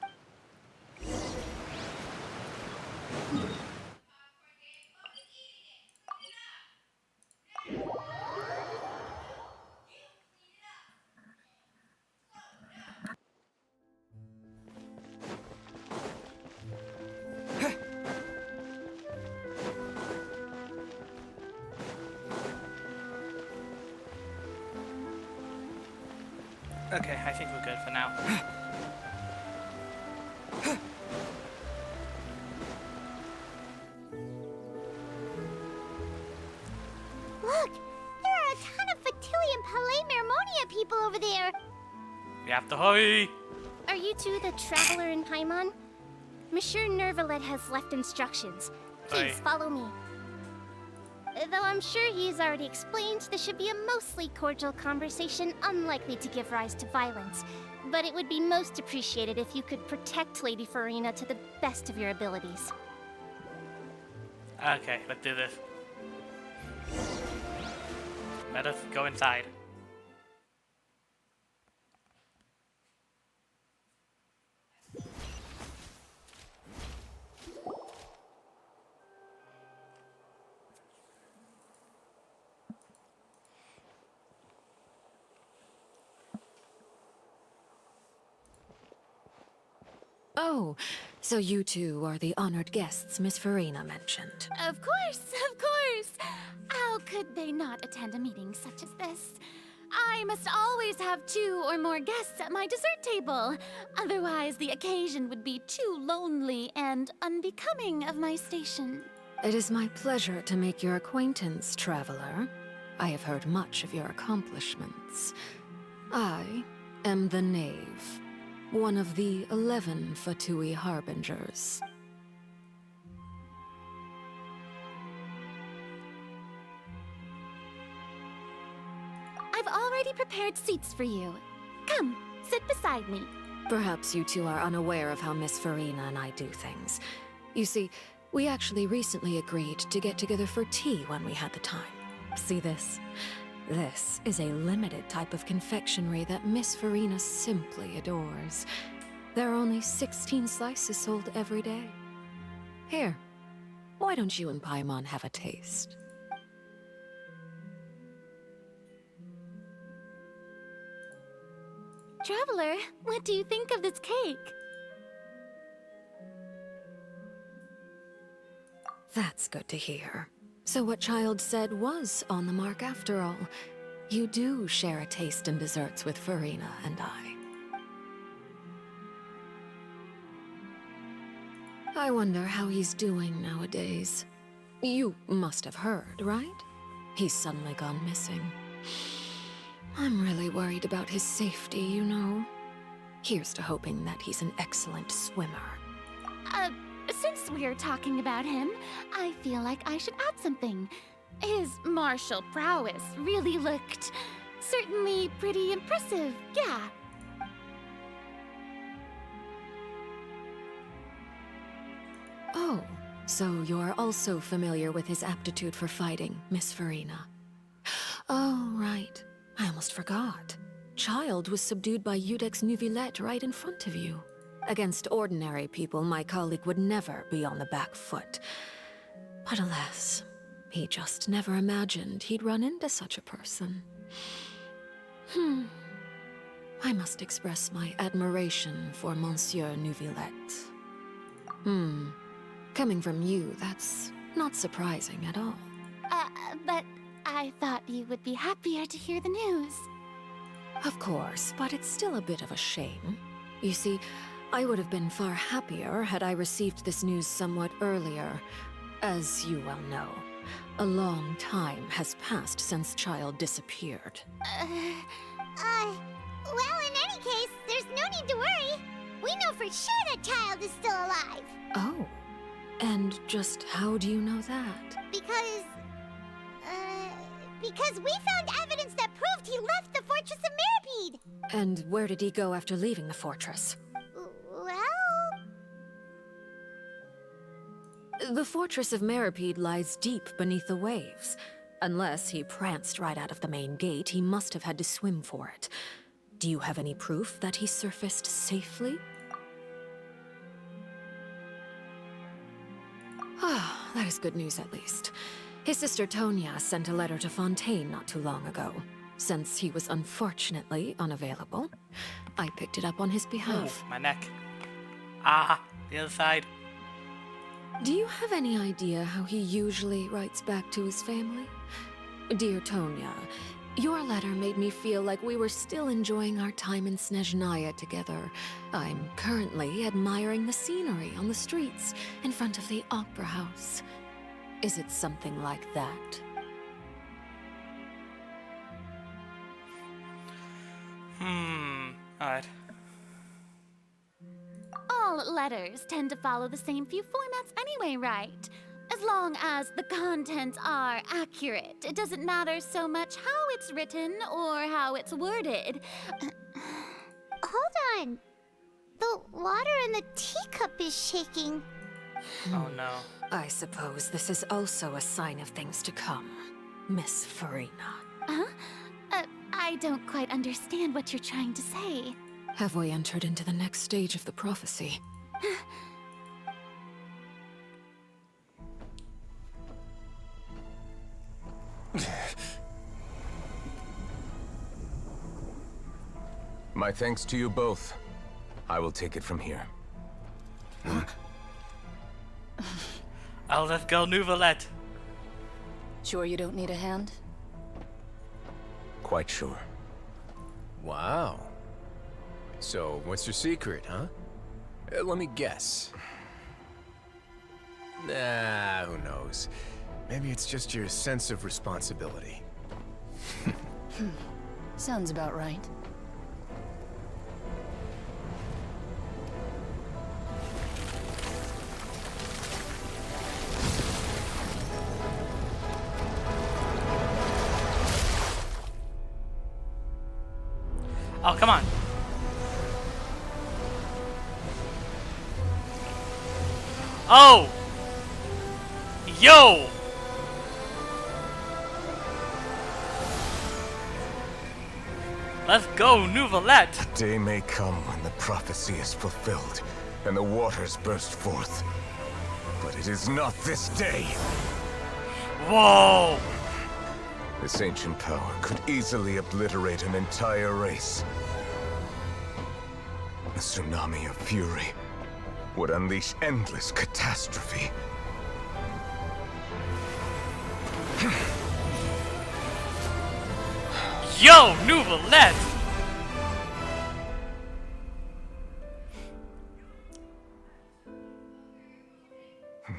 Okay, I think we're good for now. Look, there are a ton of Fatui Palais Mermonia people over there. We have to hurry! Are you two the traveler in Paimon? Monsieur Neuvillette has left instructions. Please Aye. follow me. Though I'm sure he's already explained, this should be a mostly cordial conversation, unlikely to give rise to violence. But it would be most appreciated if you could protect Lady Farina to the best of your abilities. Okay, let's do this. Let us go inside. Oh, so you two are the honored guests Miss Farina mentioned. Of course, of course. How could they not attend a meeting such as this? I must always have 2 or more guests at my dessert table. Otherwise, the occasion would be too lonely and unbecoming of my station. It is my pleasure to make your acquaintance, traveler. I have heard much of your accomplishments. I am the Knave, one of the 11 Fatui Harbingers. I've already prepared seats for you. Come, sit beside me. Perhaps you two are unaware of how Miss Farina and I do things. You see, we actually recently agreed to get together for tea when we had the time. See this? This is a limited type of confectionery that Miss Farina simply adores. There are only 16 slices sold every day. Here, why don't you and Paimon have a taste? Traveler, what do you think of this cake? That's good to hear. So what Child said was on the mark after all. You do share a taste in desserts with Farina and I. I wonder how he's doing nowadays. You must have heard, right? He's suddenly gone missing. I'm really worried about his safety, you know. Here's to hoping that he's an excellent swimmer. Since we're talking about him, I feel like I should add something. His martial prowess really looked certainly pretty impressive, yeah. Oh, so you're also familiar with his aptitude for fighting, Miss Farina. Oh, right. I almost forgot. Child was subdued by Iudex Neuvillette right in front of you. Against ordinary people, my colleague would never be on the back foot. But alas, he just never imagined he'd run into such a person. I must express my admiration for Monsieur Neuvillette. Coming from you, that's not surprising at all. But I thought you would be happier to hear the news. Of course, but it's still a bit of a shame. You see, I would have been far happier had I received this news somewhat earlier. As you well know, a long time has passed since Child disappeared. Well, in any case, there's no need to worry. We know for sure that child is still alive. Oh. And just how do you know that? Because we found evidence that proved he left the Fortress of Meripede. And where did he go after leaving the fortress? Well... The Fortress of Meripede lies deep beneath the waves. Unless he pranced right out of the main gate, he must have had to swim for it. Do you have any proof that he surfaced safely? Ah, that is good news at least. His sister Tonya sent a letter to Fontaine not too long ago. Since he was unfortunately unavailable, I picked it up on his behalf. Ooh, my neck. Ah, the other side. Do you have any idea how he usually writes back to his family? Dear Tonya, your letter made me feel like we were still enjoying our time in Snezhnaya together. I'm currently admiring the scenery on the streets in front of the Opera House. Is it something like that? Alright. All letters tend to follow the same few formats anyway, right? As long as the contents are accurate, it doesn't matter so much how it's written or how it's worded. Hold on. The water in the teacup is shaking. Oh no. I suppose this is also a sign of things to come, Miss Farina. Huh? I don't quite understand what you're trying to say. Have we entered into the next stage of the prophecy? My thanks to you both. I will take it from here. Oh, let's go, Nouvelette. Sure you don't need a hand? Quite sure. Wow. So, what's your secret, huh? Let me guess. Nah, who knows? Maybe it's just your sense of responsibility. Sounds about right. Oh, come on. Oh! Yo! Let's go, Nouvelette! The day may come when the prophecy is fulfilled and the waters burst forth. But it is not this day. Whoa! This ancient power could easily obliterate an entire race. A tsunami of fury would unleash endless catastrophe. Yo, Nouvelette!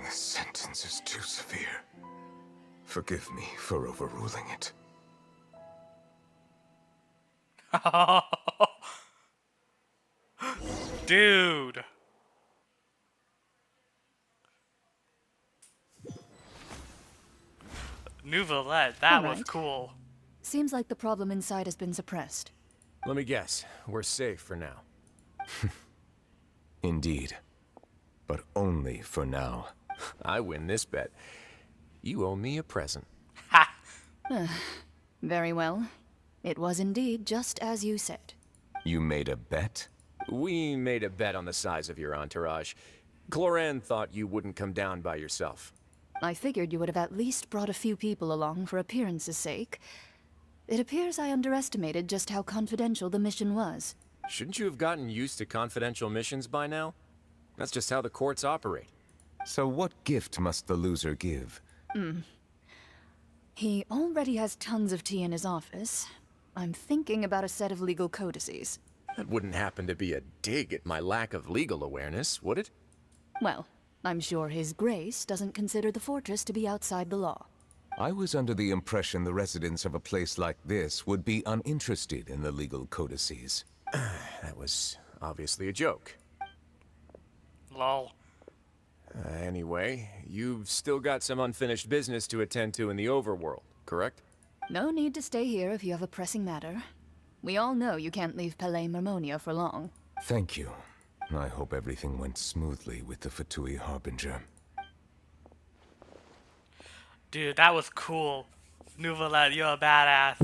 This sentence is too severe. Forgive me for overruling it. Dude. Nouvelette, that was Alright. cool. Seems like the problem inside has been suppressed. Let me guess. We're safe for now. Indeed. But only for now. I win this bet. You owe me a present. Very well. It was indeed just as you said. You made a bet? We made a bet on the size of your entourage. Cloran thought you wouldn't come down by yourself. I figured you would have at least brought a few people along for appearance's sake. It appears I underestimated just how confidential the mission was. Shouldn't you have gotten used to confidential missions by now? That's just how the courts operate. So what gift must the loser give? He already has tons of tea in his office. I'm thinking about a set of legal codices. That wouldn't happen to be a dig at my lack of legal awareness, would it? Well, I'm sure His Grace doesn't consider the fortress to be outside the law. I was under the impression the residents of a place like this would be uninterested in the legal codices. That was obviously a joke. Lol. Anyway, you've still got some unfinished business to attend to in the overworld, correct? No need to stay here if you have a pressing matter. We all know you can't leave Palais Mermonia for long. Thank you. I hope everything went smoothly with the Fatui Harbinger. Dude, that was cool. Nouvelette, you're a badass.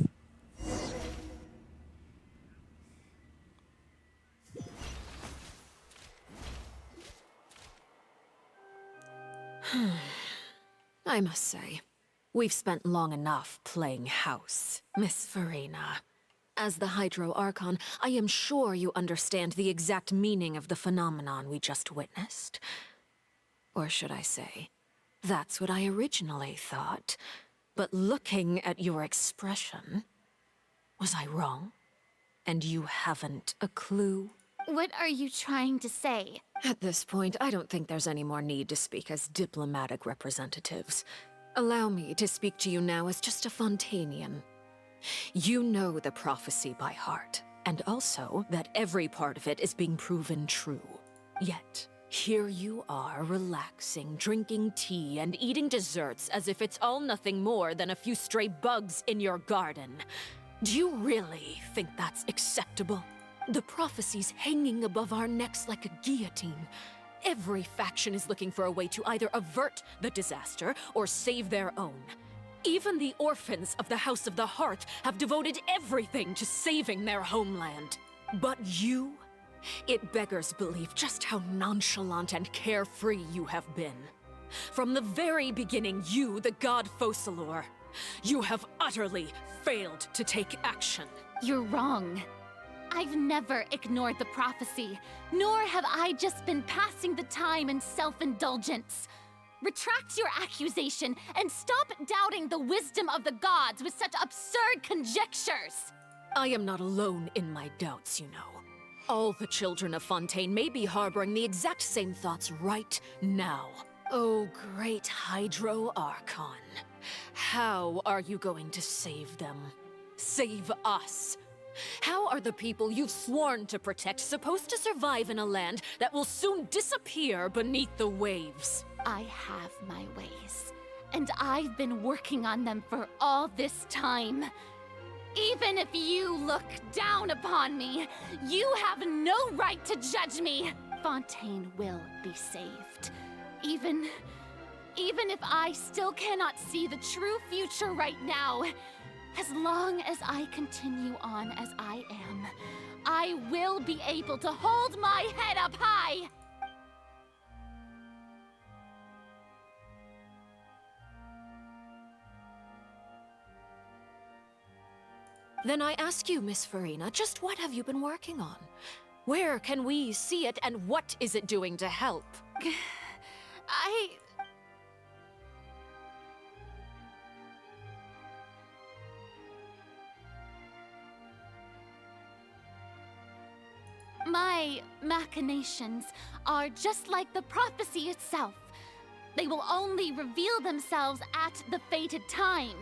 I must say, we've spent long enough playing house, Miss Farina. As the Hydro Archon, I am sure you understand the exact meaning of the phenomenon we just witnessed. Or should I say, that's what I originally thought. But looking at your expression, was I wrong? And you haven't a clue? What are you trying to say? At this point, I don't think there's any more need to speak as diplomatic representatives. Allow me to speak to you now as just a Fontanian. You know the prophecy by heart, and also that every part of it is being proven true. Yet, here you are relaxing, drinking tea, and eating desserts as if it's all nothing more than a few stray bugs in your garden. Do you really think that's acceptable? The prophecy's hanging above our necks like a guillotine. Every faction is looking for a way to either avert the disaster or save their own. Even the orphans of the House of the Hearth have devoted everything to saving their homeland. But you? It beggars belief just how nonchalant and carefree you have been. From the very beginning, you, the god Focalor, you have utterly failed to take action. You're wrong. I've never ignored the prophecy, nor have I just been passing the time in self-indulgence. Retract your accusation and stop doubting the wisdom of the gods with such absurd conjectures! I am not alone in my doubts, you know. All the children of Fontaine may be harboring the exact same thoughts right now. Oh, great Hydro Archon. How are you going to save them? Save us? How are the people you've sworn to protect supposed to survive in a land that will soon disappear beneath the waves? I have my ways, and I've been working on them for all this time. Even if you look down upon me, you have no right to judge me. Fontaine will be saved. Even if I still cannot see the true future right now, as long as I continue on as I am, I will be able to hold my head up high! Then I ask you, Miss Farina, just what have you been working on? Where can we see it, and what is it doing to help? My machinations are just like the prophecy itself. They will only reveal themselves at the fated time.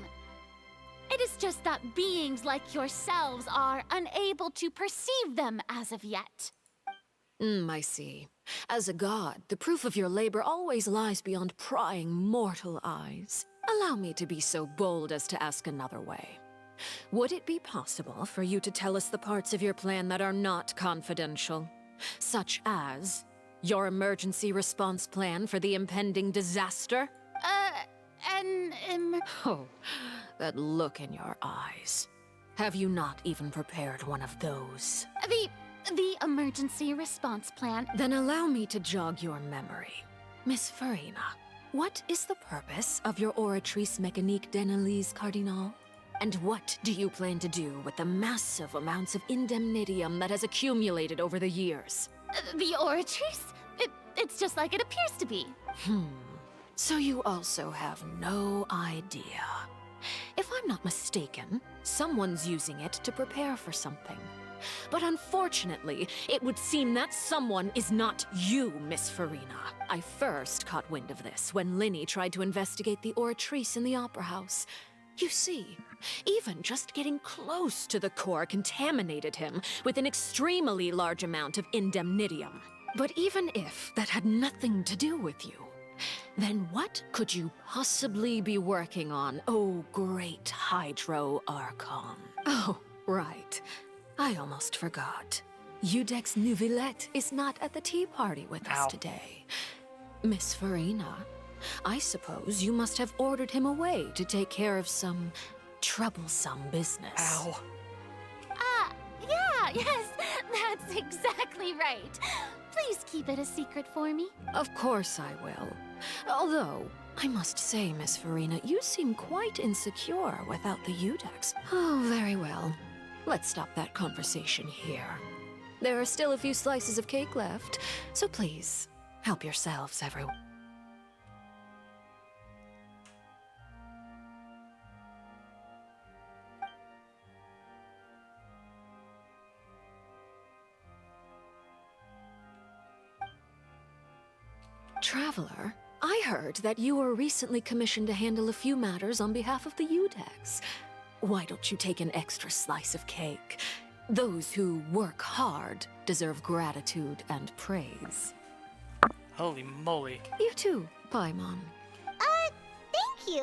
It is just that beings like yourselves are unable to perceive them as of yet. I see. As a god, the proof of your labor always lies beyond prying mortal eyes. Allow me to be so bold as to ask another way. Would it be possible for you to tell us the parts of your plan that are not confidential? Such as your emergency response plan for the impending disaster? Oh, that look in your eyes. Have you not even prepared one of those? The emergency response plan. Then allow me to jog your memory. Miss Farina, what is the purpose of your Oratrice Mécanique d'Analyse Cardinal? And what do you plan to do with the massive amounts of indemnitium that has accumulated over the years? The Oratrice? It's just like it appears to be. So you also have no idea. If I'm not mistaken, someone's using it to prepare for something. But unfortunately, it would seem that someone is not you, Miss Farina. I first caught wind of this when Linny tried to investigate the Oratrice in the Opera House. You see, even just getting close to the core contaminated him with an extremely large amount of indemnitium. But even if that had nothing to do with you, then what could you possibly be working on, oh great Hydro Archon? Oh, right. I almost forgot. Udex Neuvillette is not at the tea party with us today. Miss Farina, I suppose you must have ordered him away to take care of some troublesome business. Ow. Yeah, yes, that's exactly right. Please keep it a secret for me. Of course I will. Although, I must say, Miss Farina, you seem quite insecure without the Udex. Oh, very well. Let's stop that conversation here. There are still a few slices of cake left, so please, help yourselves, everyone. Traveler, I heard that you were recently commissioned to handle a few matters on behalf of the Udex. Why don't you take an extra slice of cake? Those who work hard deserve gratitude and praise. Holy moly. You too, Paimon. Thank you.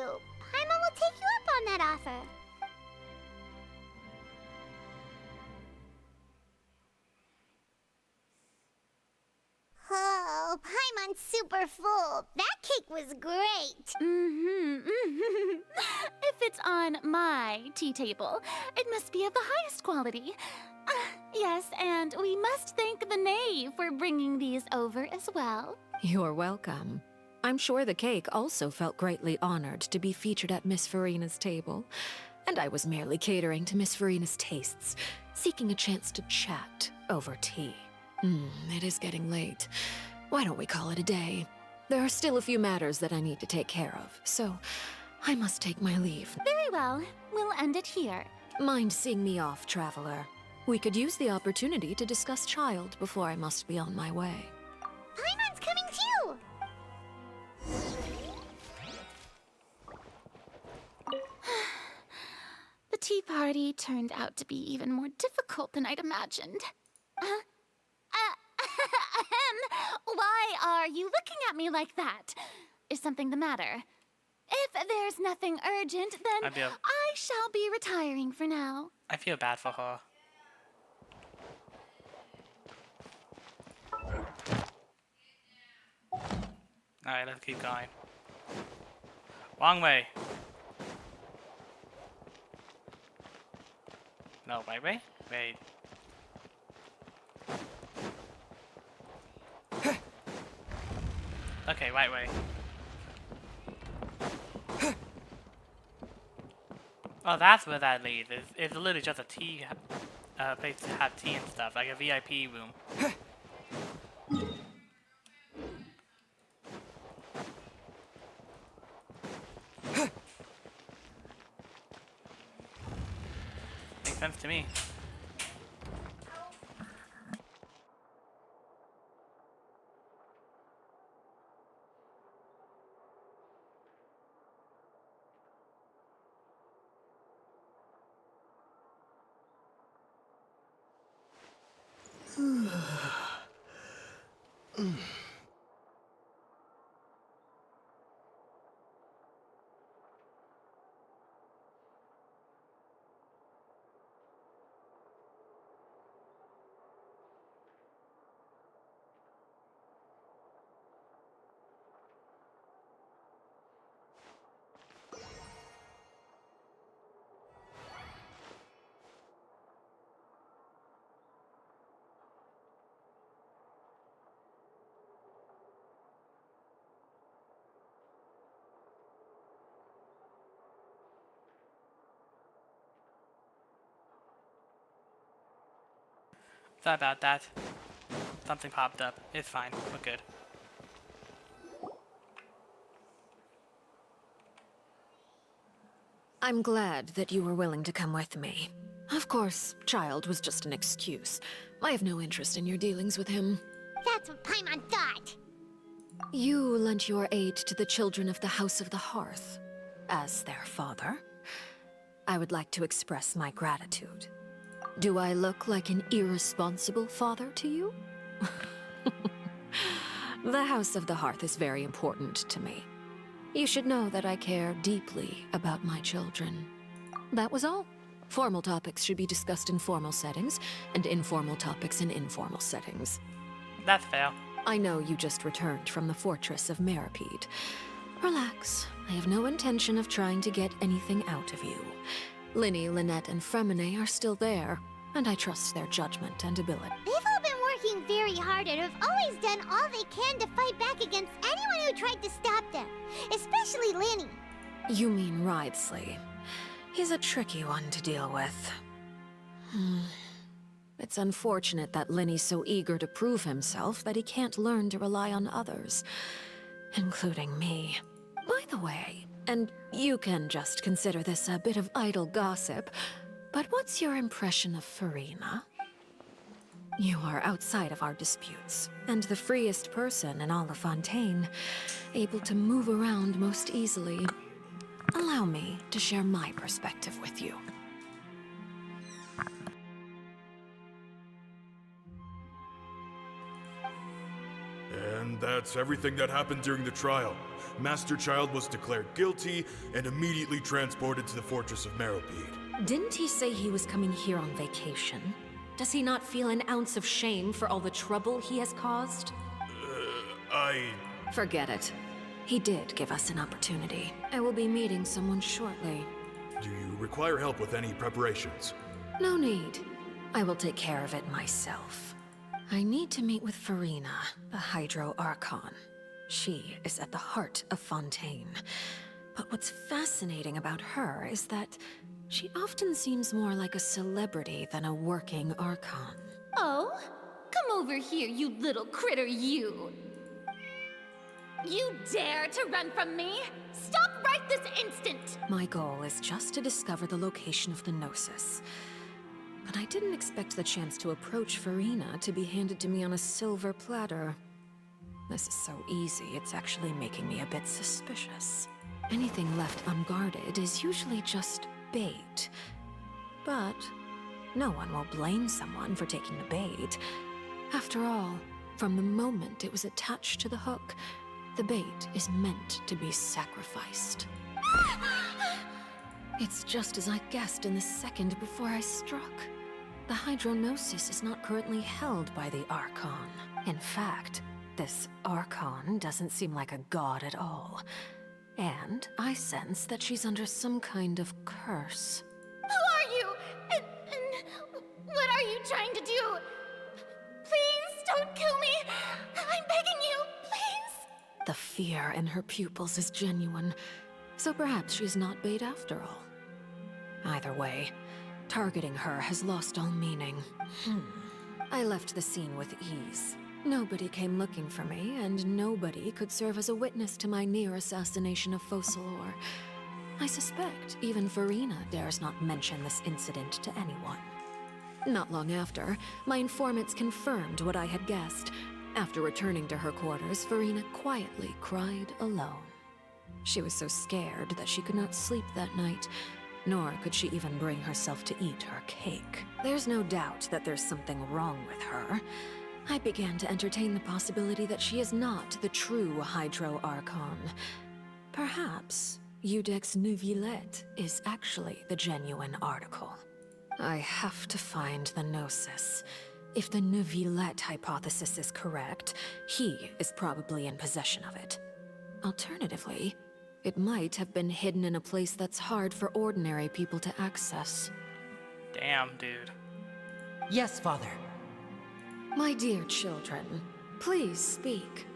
Paimon will take you up on that offer. Oh, Paimon's super full. That cake was great. If it's on my tea table, it must be of the highest quality. Yes, and we must thank the knave for bringing these over as well. You're welcome. I'm sure the cake also felt greatly honored to be featured at Miss Farina's table. And I was merely catering to Miss Farina's tastes, seeking a chance to chat over tea. It is getting late. Why don't we call it a day? There are still a few matters that I need to take care of, so I must take my leave. Very well. We'll end it here. Mind seeing me off, Traveler? We could use the opportunity to discuss Child before I must be on my way. Paimon's coming too. The tea party turned out to be even more difficult than I'd imagined. Why are you looking at me like that? Is something the matter? If there's nothing urgent, then I shall be retiring for now. I feel bad for her. Alright, let's keep going. Wrong way. No, right way? Wait. Okay, right way. Oh, that's where that leads. It's literally just a tea place to have tea and stuff, like a VIP room. Makes sense to me. Sorry about that. Something popped up. It's fine. We're good. I'm glad that you were willing to come with me. Of course, Child was just an excuse. I have no interest in your dealings with him. That's what Paimon thought. You lent your aid to the children of the House of the Hearth. As their father, I would like to express my gratitude. Do I look like an irresponsible father to you? The House of the Hearth is very important to me. You should know that I care deeply about my children. That was all. Formal topics should be discussed in formal settings, and informal topics in informal settings. That's fair. I know you just returned from the fortress of Meripede. Relax. I have no intention of trying to get anything out of you. Linny, Lynette, and Fremine are still there, and I trust their judgment and ability. They've all been working very hard and have always done all they can to fight back against anyone who tried to stop them, especially Linny. You mean Wriothesley. He's a tricky one to deal with. It's unfortunate that Linny's so eager to prove himself that he can't learn to rely on others, including me. By the way, and you can just consider this a bit of idle gossip, but what's your impression of Furina? You are outside of our disputes, and the freest person in all of Fontaine, able to move around most easily. Allow me to share my perspective with you. And that's everything that happened during the trial. Master Child was declared guilty and immediately transported to the Fortress of Meripede. Didn't he say he was coming here on vacation? Does he not feel an ounce of shame for all the trouble he has caused? Forget it. He did give us an opportunity. I will be meeting someone shortly. Do you require help with any preparations? No need. I will take care of it myself. I need to meet with Furina, the Hydro Archon. She is at the heart of Fontaine. But what's fascinating about her is that she often seems more like a celebrity than a working Archon. Oh? Come over here, you little critter, you! You dare to run from me? Stop right this instant! My goal is just to discover the location of the Gnosis. But I didn't expect the chance to approach Furina to be handed to me on a silver platter. This is so easy, it's actually making me a bit suspicious. Anything left unguarded is usually just bait. But no one will blame someone for taking the bait. After all, from the moment it was attached to the hook, the bait is meant to be sacrificed. It's just as I guessed in the second before I struck. The Hydronosis is not currently held by the Archon. In fact, this Archon doesn't seem like a god at all. And I sense that she's under some kind of curse. Who are you? And what are you trying to do? Please don't kill me! I'm begging you, please! The fear in her pupils is genuine, so perhaps she's not bait after all. Either way, targeting her has lost all meaning. I left the scene with ease. Nobody came looking for me, and nobody could serve as a witness to my near assassination of Focalor. I suspect even Furina dares not mention this incident to anyone. Not long after, my informants confirmed what I had guessed. After returning to her quarters, Furina quietly cried alone. She was so scared that she could not sleep that night, nor could she even bring herself to eat her cake. There's no doubt that there's something wrong with her. I began to entertain the possibility that she is not the true Hydro Archon. Perhaps Iudex Neuvillette is actually the genuine article. I have to find the Gnosis. If the Neuvillette hypothesis is correct, he is probably in possession of it. Alternatively, it might have been hidden in a place that's hard for ordinary people to access. Damn, dude. Yes, Father. My dear children, please speak.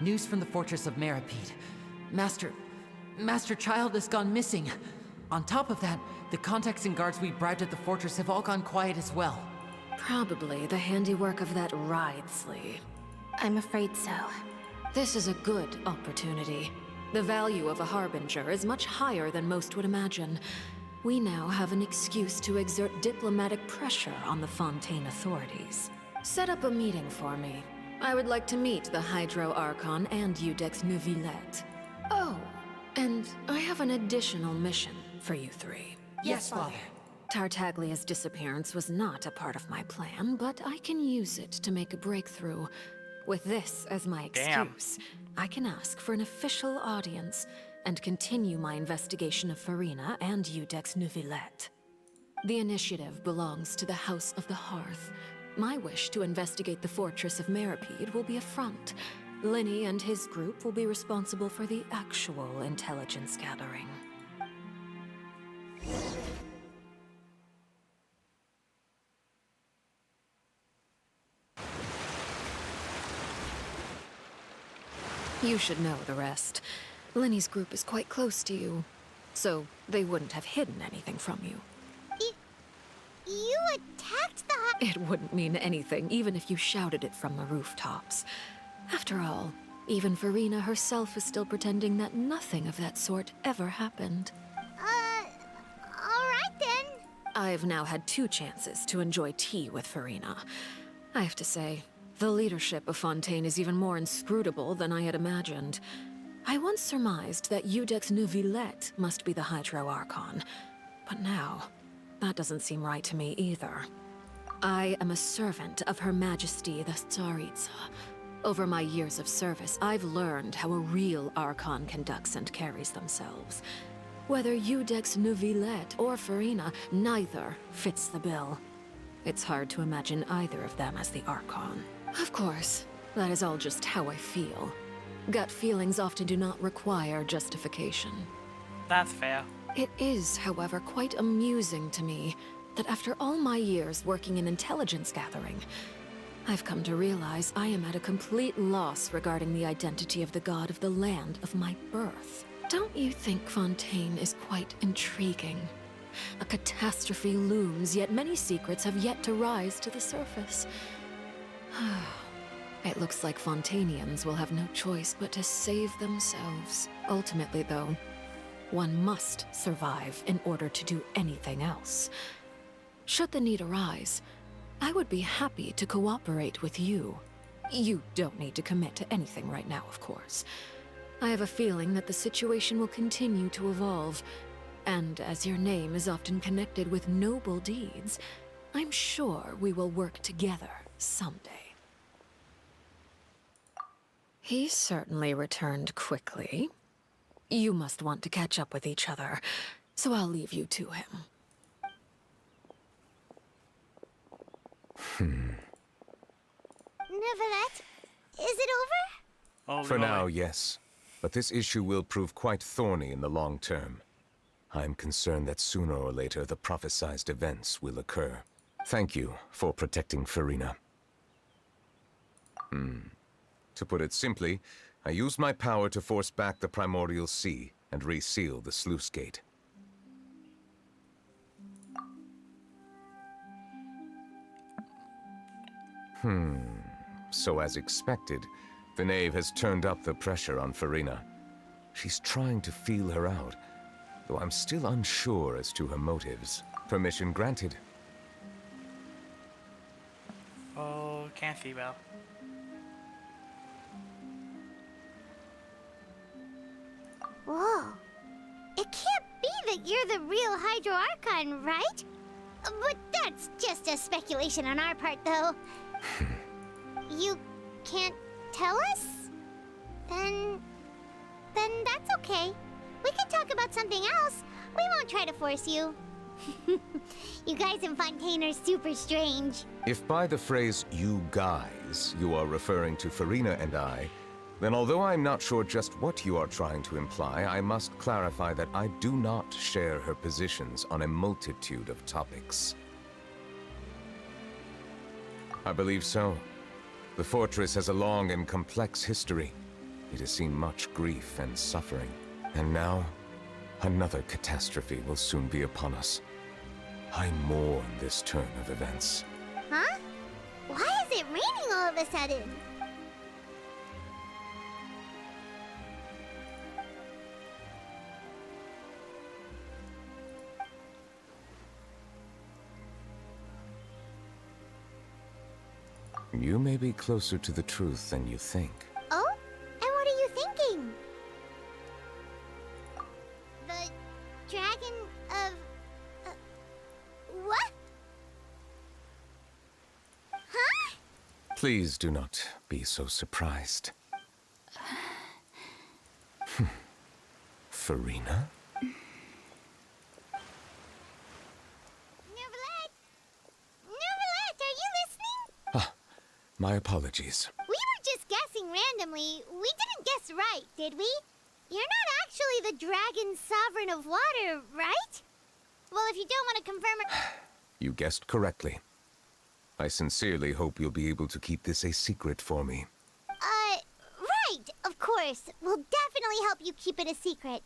News from the Fortress of Meripede. Master Child has gone missing. On top of that, the contacts and guards we bribed at the fortress have all gone quiet as well. Probably the handiwork of that Wriothesley. I'm afraid so. This is a good opportunity. The value of a Harbinger is much higher than most would imagine. We now have an excuse to exert diplomatic pressure on the Fontaine authorities. Set up a meeting for me. I would like to meet the Hydro Archon and Iudex Neuvillette. Oh, and I have an additional mission for you three. Yes, Father. Tartaglia's disappearance was not a part of my plan, but I can use it to make a breakthrough. With this as my Damn. excuse, I can ask for an official audience and continue my investigation of Farina and Udex Neuvillette. The initiative belongs to the House of the Hearth. My wish to investigate the Fortress of Meripede will be a front. Linny and his group will be responsible for the actual intelligence gathering. You should know the rest. Linny's group is quite close to you, so they wouldn't have hidden anything from you. You attacked the It wouldn't mean anything, even if you shouted it from the rooftops. After all, even Farina herself is still pretending that nothing of that sort ever happened. Alright then. I've now had 2 chances to enjoy tea with Farina. I have to say, the leadership of Fontaine is even more inscrutable than I had imagined. I once surmised that Udex Neuvillette must be the Hydro Archon, but now, that doesn't seem right to me either. I am a servant of Her Majesty the Tsaritsa. Over my years of service, I've learned how a real Archon conducts and carries themselves. Whether Udex Neuvillette or Farina, neither fits the bill. It's hard to imagine either of them as the Archon. Of course, that is all just how I feel. Gut feelings often do not require justification. That's fair. It is, however, quite amusing to me that after all my years working in intelligence gathering, I've come to realize I am at a complete loss regarding the identity of the god of the land of my birth. Don't you think Fontaine is quite intriguing? A catastrophe looms, yet many secrets have yet to rise to the surface. It looks like Fontainians will have no choice but to save themselves. Ultimately, though, one must survive in order to do anything else. Should the need arise, I would be happy to cooperate with you. You don't need to commit to anything right now, of course. I have a feeling that the situation will continue to evolve, and as your name is often connected with noble deeds, I'm sure we will work together someday. He certainly returned quickly. You must want to catch up with each other, so I'll leave you to him. Neuvillette, is it over? Oh, For now, yes. But this issue will prove quite thorny in the long term. I'm concerned that sooner or later the prophesized events will occur. Thank you for protecting Farina. To put it simply, I used my power to force back the Primordial Sea and reseal the sluice gate. So as expected, the Knave has turned up the pressure on Farina. She's trying to feel her out, though I'm still unsure as to her motives. Permission granted. Oh, can't see well. Whoa. It can't be that you're the real Hydro Archon, right? But that's just a speculation on our part, though. You can't tell us? Then that's okay. We can talk about something else. We won't try to force you. You guys in Fontaine are super strange. If by the phrase, you guys, you are referring to Farina and I, then although I'm not sure just what you are trying to imply, I must clarify that I do not share her positions on a multitude of topics. I believe so. The fortress has a long and complex history. It has seen much grief and suffering. And now, another catastrophe will soon be upon us. I mourn this turn of events. Huh? Why is it raining all of a sudden? You may be closer to the truth than you think. Oh? And what are you thinking? The dragon of... what? Huh? Please do not be so surprised. Farina? Neverlet, are you listening? Ah, my apologies. We were just guessing randomly. We didn't guess right, did we? You're not actually the Dragon Sovereign of Water, right? Well, if you don't want to confirm it... You guessed correctly. I sincerely hope you'll be able to keep this a secret for me. Right, of course. We'll definitely help you keep it a secret.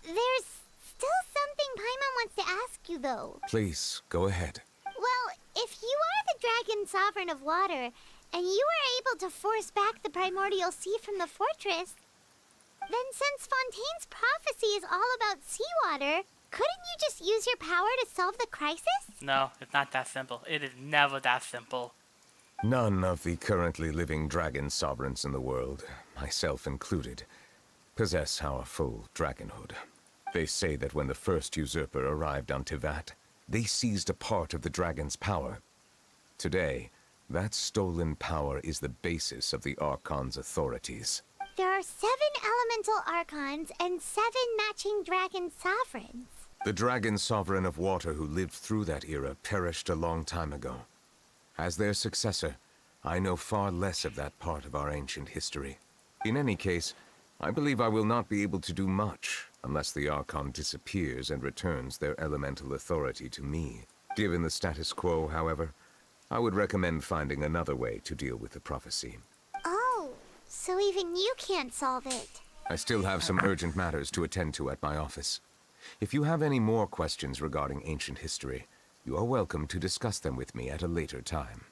There's still something Paimon wants to ask you, though. Please, go ahead. Well, if you are the Dragon Sovereign of Water, and you were able to force back the Primordial Sea from the fortress, then since Fontaine's prophecy is all about seawater, couldn't you just use your power to solve the crisis? No, it's not that simple. It is never that simple. None of the currently living dragon sovereigns in the world, myself included, possess our full dragonhood. They say that when the first usurper arrived on Tivat, they seized a part of the dragon's power. Today, that stolen power is the basis of the Archon's authorities. There are 7 elemental archons and 7 matching dragon sovereigns. The dragon sovereign of water who lived through that era perished a long time ago. As their successor, I know far less of that part of our ancient history. In any case, I believe I will not be able to do much unless the Archon disappears and returns their elemental authority to me. Given the status quo, however, I would recommend finding another way to deal with the prophecy. Oh, so even you can't solve it. I still have some urgent matters to attend to at my office. If you have any more questions regarding ancient history, you are welcome to discuss them with me at a later time.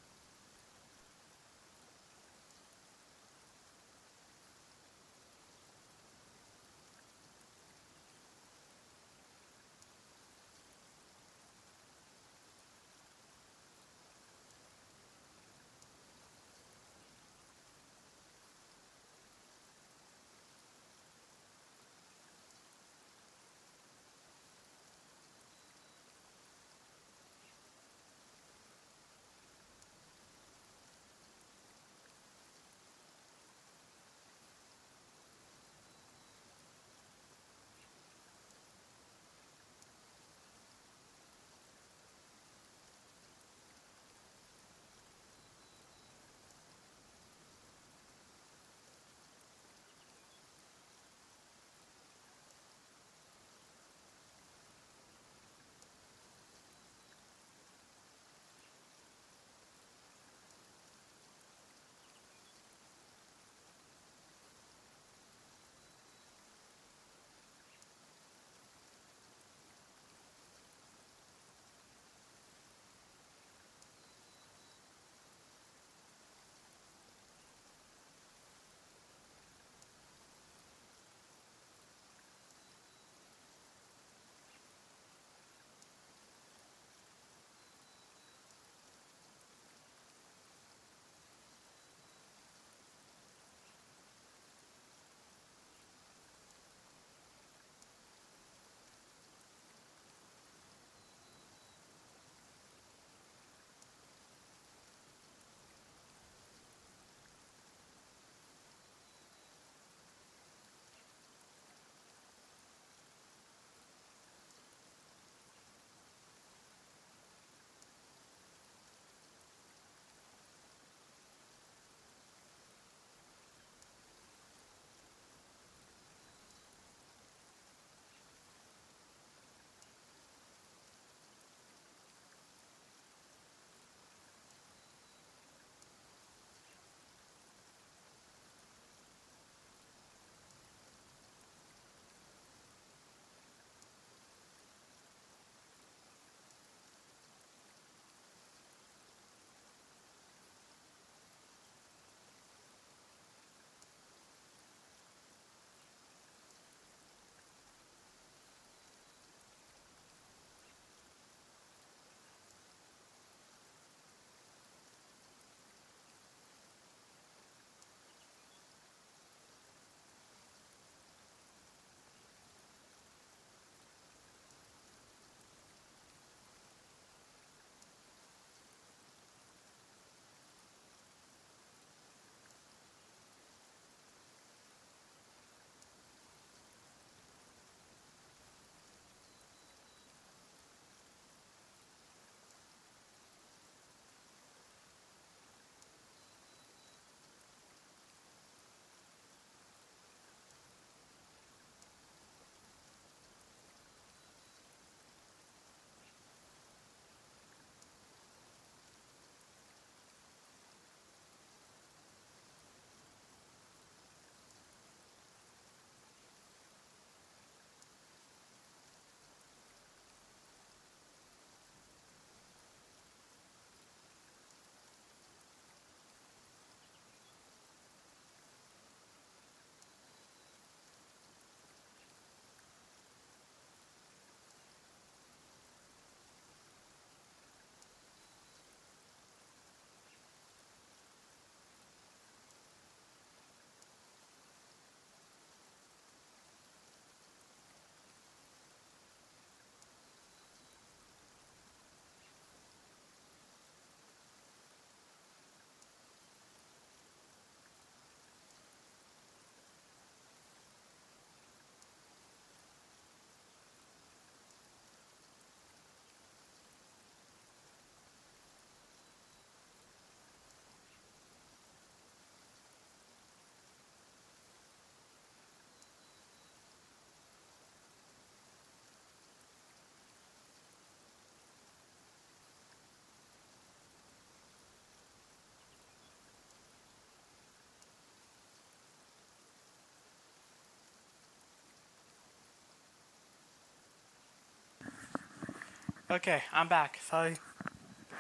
Okay, I'm back. Sorry.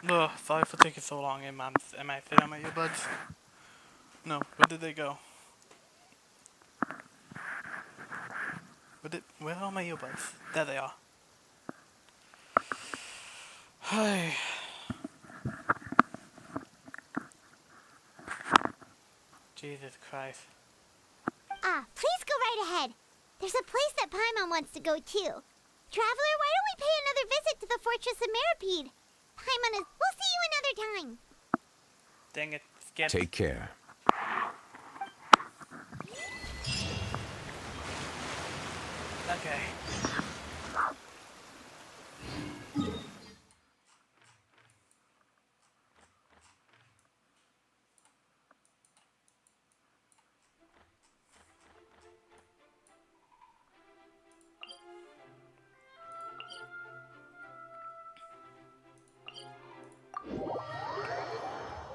Ugh, sorry for taking so long. Am I fit on my earbuds? No. Where did they go? Where are my earbuds? There they are. Hey. Jesus Christ. Please go right ahead. There's a place that Paimon wants to go too. Traveler, why don't we pay another visit to the Fortress of Meropide? Paimon is... We'll see you another time. Dang it, Skip. Take care. Okay.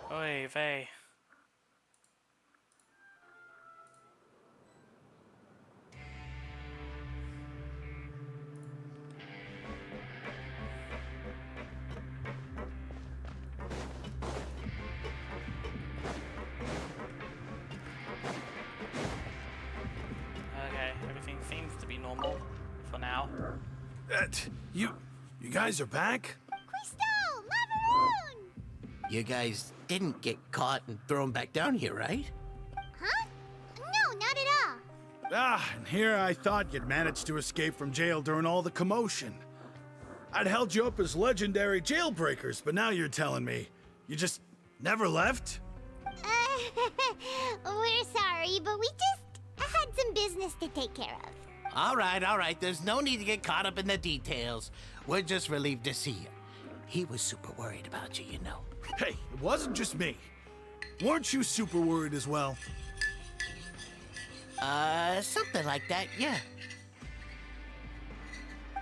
Oy vey. Okay, everything seems to be normal for now. You guys are back? Crystal! Macaroon! You guys didn't get caught and thrown back down here, right? Huh? No, not at all. And here I thought you'd managed to escape from jail during all the commotion. I'd held you up as legendary jailbreakers, but now you're telling me you just never left? We're sorry, but we just had some business to take care of. All right. There's no need to get caught up in the details. We're just relieved to see you. He was super worried about you, you know. Hey, it wasn't just me. Weren't you super worried as well? Something like that, yeah.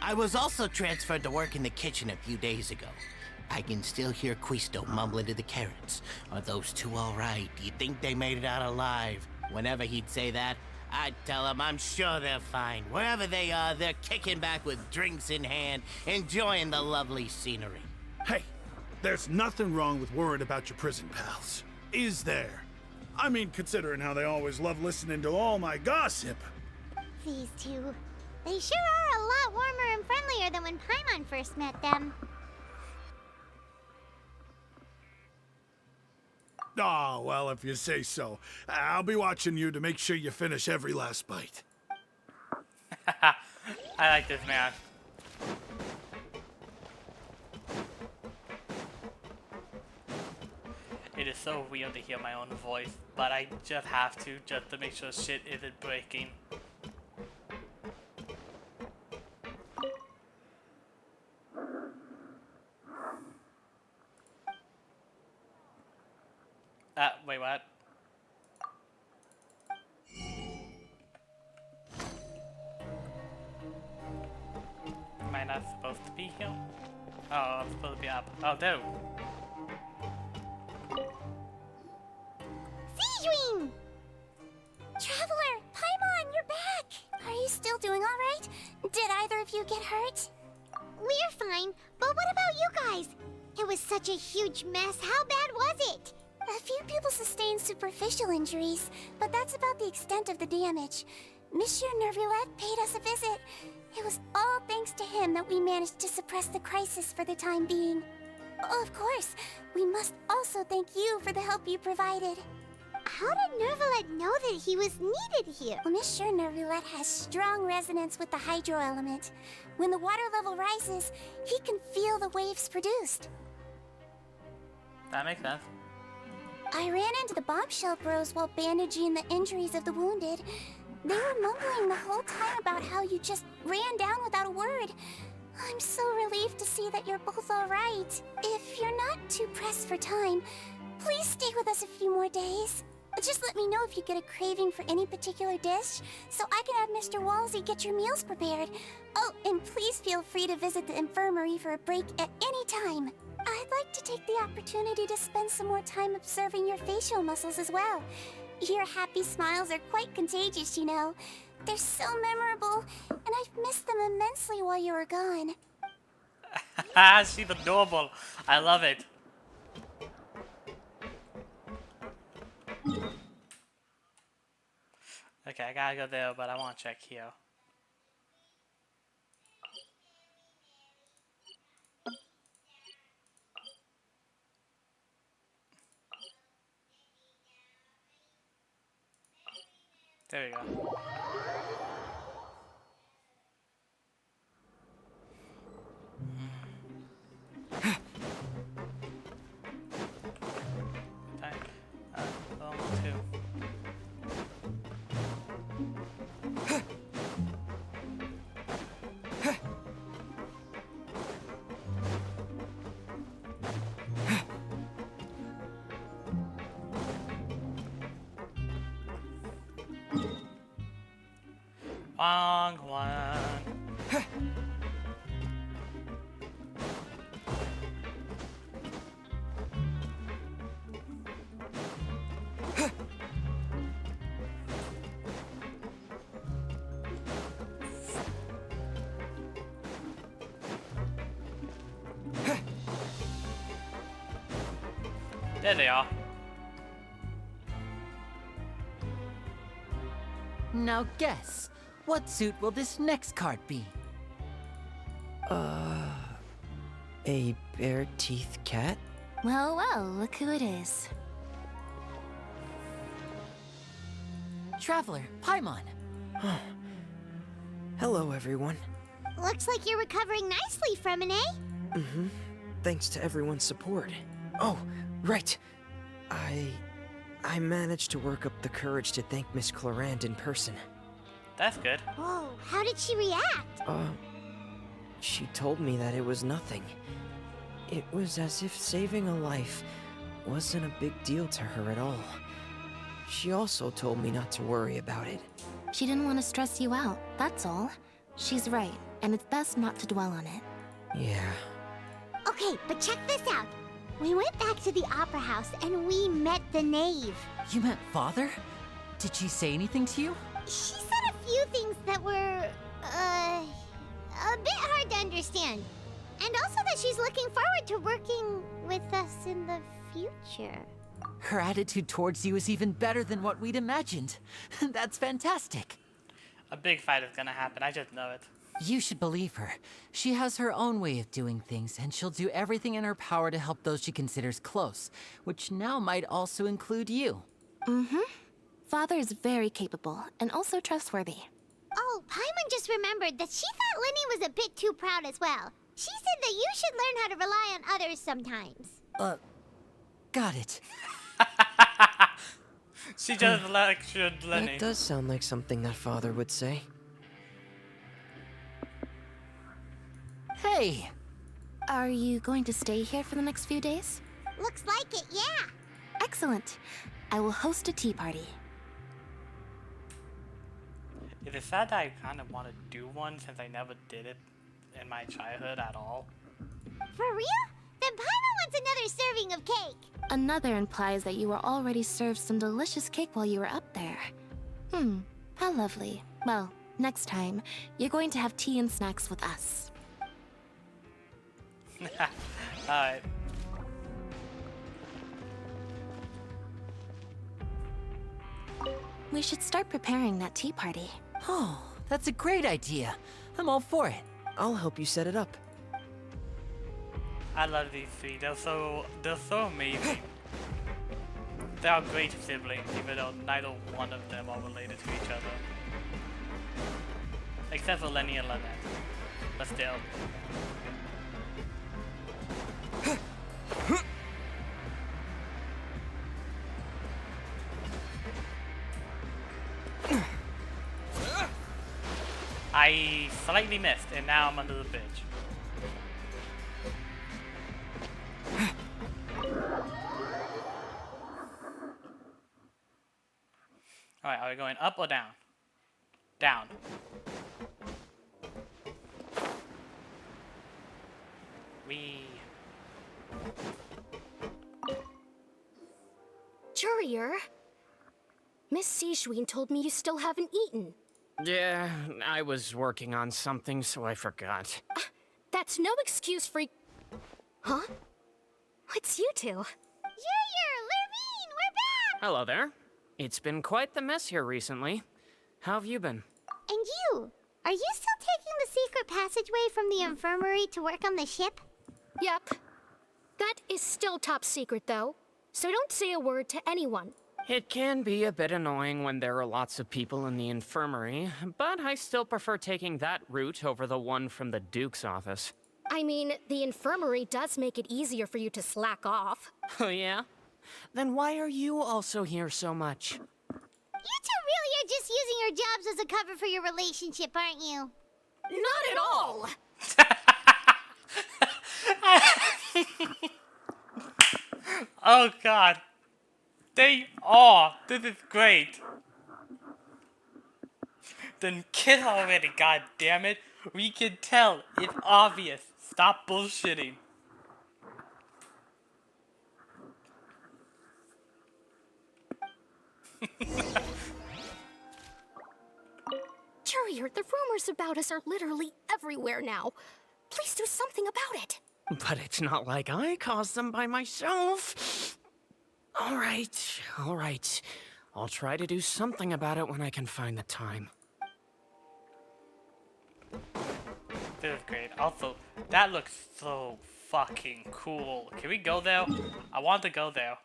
I was also transferred to work in the kitchen a few days ago. I can still hear Quisto mumbling to the carrots. Are those two all right? Do you think they made it out alive? Whenever he'd say that, I'd tell him I'm sure they're fine. Wherever they are, they're kicking back with drinks in hand, enjoying the lovely scenery. Hey, there's nothing wrong with worrying about your prison pals. Is there? I mean, considering how they always love listening to all my gossip. These two. They sure are a lot warmer and friendlier than when Paimon first met them. Oh, well, if you say so. I'll be watching you to make sure you finish every last bite. I like this man. It is so weird to hear my own voice, but I just have to, just to make sure shit isn't breaking. Wait, what? Am I not supposed to be here? Oh, I'm supposed to be up. Oh, no. Seedwing! Traveler, Paimon, you're back! Are you still doing all right? Did either of you get hurt? We're fine, but what about you guys? It was such a huge mess. How bad was it? A few people sustained superficial injuries, but that's about the extent of the damage. Monsieur Nervulette paid us a visit. It was all thanks to him that we managed to suppress the crisis for the time being. Of course, we must also thank you for the help you provided. How did Nervulette know that he was needed here? Well, Monsieur Nervulette has strong resonance with the hydro element. When the water level rises, he can feel the waves produced. That makes sense. I ran into the bombshell bros while bandaging the injuries of the wounded. They were mumbling the whole time about how you just ran down without a word. I'm so relieved to see that you're both all right. If you're not too pressed for time, please stay with us a few more days. Just let me know if you get a craving for any particular dish, so I can have Mr. Walsey get your meals prepared. Oh, and please feel free to visit the infirmary for a break at any time. I'd like to take the opportunity to spend some more time observing your facial muscles as well. Your happy smiles are quite contagious, you know. They're so memorable, and I've missed them immensely while you were gone. She's adorable. I love it. Okay, I gotta go there, but I want to check here. There we go. Two. Wrong one. There they are. Now guess, what suit will this next card be? A bare-teeth cat? Well, well, look who it is. Traveler, Paimon. Hello, everyone. Looks like you're recovering nicely, Fremine. Mm-hmm. Thanks to everyone's support. Oh, right. I managed to work up the courage to thank Miss Clorand in person. That's good. Whoa, how did she react? She told me that it was nothing. It was as if saving a life wasn't a big deal to her at all. She also told me not to worry about it. She didn't want to stress you out, that's all. She's right, and it's best not to dwell on it. Yeah. Okay, but check this out. We went back to the opera house and we met the knave. You met Father? Did she say anything to you? She said a few things that were, a bit hard to understand. And also that she's looking forward to working with us in the future. Her attitude towards you is even better than what we'd imagined. That's fantastic. A big fight is gonna happen, I just know it. You should believe her. She has her own way of doing things, and she'll do everything in her power to help those she considers close, which now might also include you. Mm-hmm. Father is very capable, and also trustworthy. Oh, Paimon just remembered that she thought Lenny was a bit too proud as well. She said that you should learn how to rely on others sometimes. Got it. She just lectured Lenny. That does sound like something that Father would say. Hey! Are you going to stay here for the next few days? Looks like it, yeah. Excellent. I will host a tea party. It is sad that I kind of want to do one since I never did it in my childhood at all. For real? Then Paimon wants another serving of cake. Another implies that you were already served some delicious cake while you were up there. How lovely. Well, next time, you're going to have tea and snacks with us. Alright. We should start preparing that tea party. Oh, that's a great idea. I'm all for it. I'll help you set it up. I love these three. They're so amazing. They are great siblings, even though neither one of them are related to each other. Except for Lenny and Lynette. But still. I slightly missed, and now I'm under the bridge. Alright, are we going up or down? Down. Courier? Miss Sishween told me you still haven't eaten. Yeah, I was working on something, so I forgot. that's no excuse for... Huh? It's you two. Lurvine, we're back! Hello there. It's been quite the mess here recently. How have you been? And you? Are you still taking the secret passageway from the infirmary to work on the ship? Yep. That is still top secret, though. So don't say a word to anyone. It can be a bit annoying when there are lots of people in the infirmary, but I still prefer taking that route over the one from the Duke's office. I mean, the infirmary does make it easier for you to slack off. Oh yeah? Then why are you also here so much? You two really are just using your jobs as a cover for your relationship, aren't you? Not at all! Oh god. They are. This is great. Then kiss already, god damn it. We can tell. It's obvious. Stop bullshitting. Courier, the rumors about us are literally everywhere now. Please do something about it. But it's not like I caused them by myself. All right. I'll try to do something about it when I can find the time. This is great. Also, that looks so fucking cool. Can we go there? I want to go there.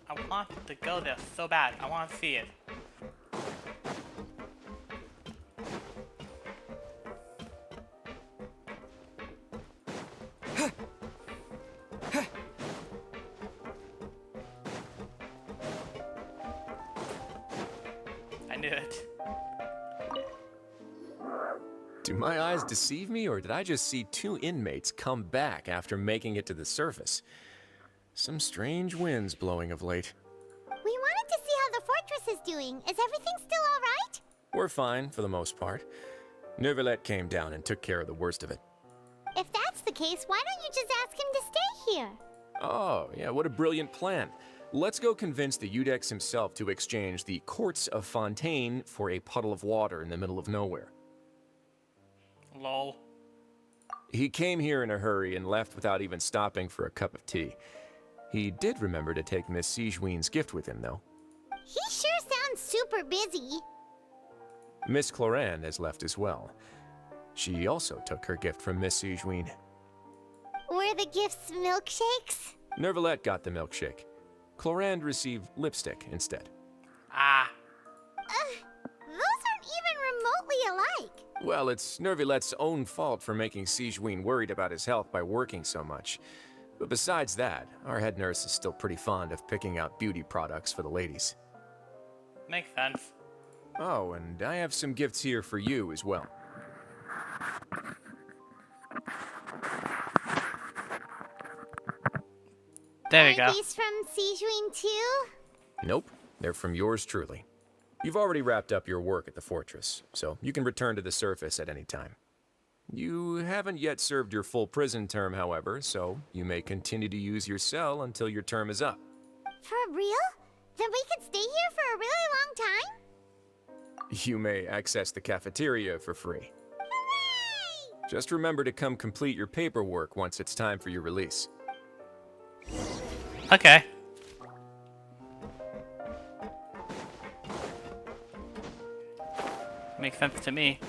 I want to go there so bad. I want to see it. I knew it. Do my eyes deceive me, or did I just see two inmates come back after making it to the surface? Some strange winds blowing of late. We wanted to see how the fortress is doing. Is everything still all right? We're fine, for the most part. Neuvillette came down and took care of the worst of it. If that's the case, why don't you just ask him to stay here? Oh, yeah, what a brilliant plan. Let's go convince the Udex himself to exchange the Courts of Fontaine for a puddle of water in the middle of nowhere. Lol. He came here in a hurry and left without even stopping for a cup of tea. He did remember to take Miss Sigewinne's gift with him, though. He sure sounds super busy. Miss Clorand has left as well. She also took her gift from Miss Sigewinne. Were the gifts milkshakes? Neuvillette got the milkshake. Clorand received lipstick instead. Ah. Those aren't even remotely alike. Well, it's Neuvillette's own fault for making Sigewinne worried about his health by working so much. But besides that, our head nurse is still pretty fond of picking out beauty products for the ladies. Makes sense. Oh, and I have some gifts here for you as well. There we go. Are these from Sigewinne too? Nope, they're from yours truly. You've already wrapped up your work at the fortress, so you can return to the surface at any time. You haven't yet served your full prison term, however, so you may continue to use your cell until your term is up. For real? Then we could stay here for a really long time? You may access the cafeteria for free. Hooray! Just remember to come complete your paperwork once it's time for your release. Okay. Makes sense to me.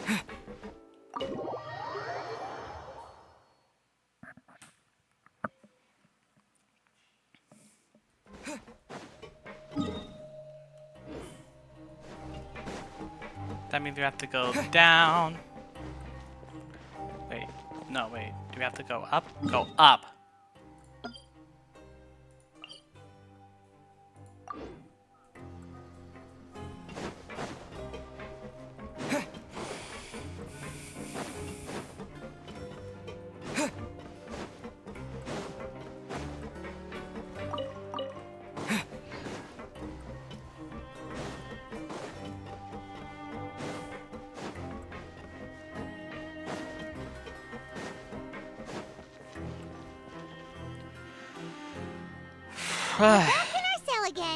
That means we have to go down. Wait, no, wait. Do we have to go up? Go up. Back in our cell again.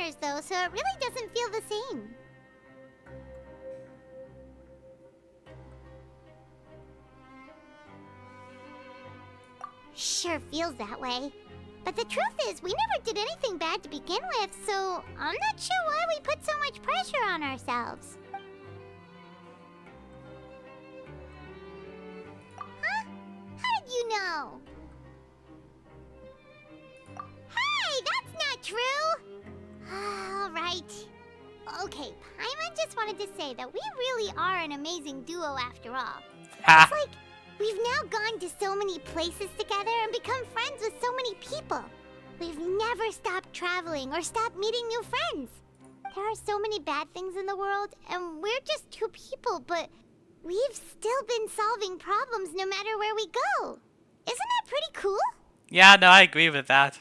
foreigners, though, so it really doesn't feel the same. Sure feels that way. But the truth is, we never did anything bad to begin with, so I'm not sure why we put so much pressure on ourselves. Huh? How did you know? Hey, that's not true! Alright. Okay, Paimon just wanted to say that we really are an amazing duo after all. It's like, we've now gone to so many places together and become friends with so many people. We've never stopped traveling or stopped meeting new friends. There are so many bad things in the world, and we're just two people, but we've still been solving problems no matter where we go. Isn't that pretty cool? Yeah, no, I agree with that.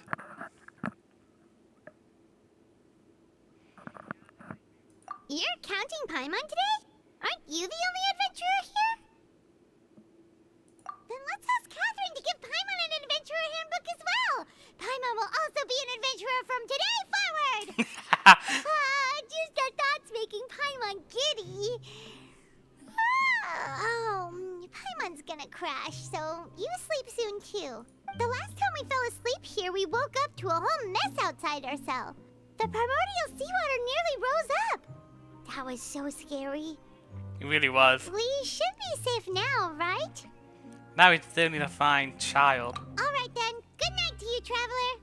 You're counting Paimon today? Aren't you the only adventurer here? Then let's ask Catherine to give Paimon an adventurer handbook as well. Paimon will also be an adventurer from today forward. Just our thoughts making Paimon giddy. Paimon's gonna crash, so you sleep soon too. The last time we fell asleep here, we woke up to a whole mess outside our cell. The primordial seawater nearly rose up. That was so scary. It really was. We should be safe now, right? Now we still need to find Child. Alright then. Good night to you, traveler.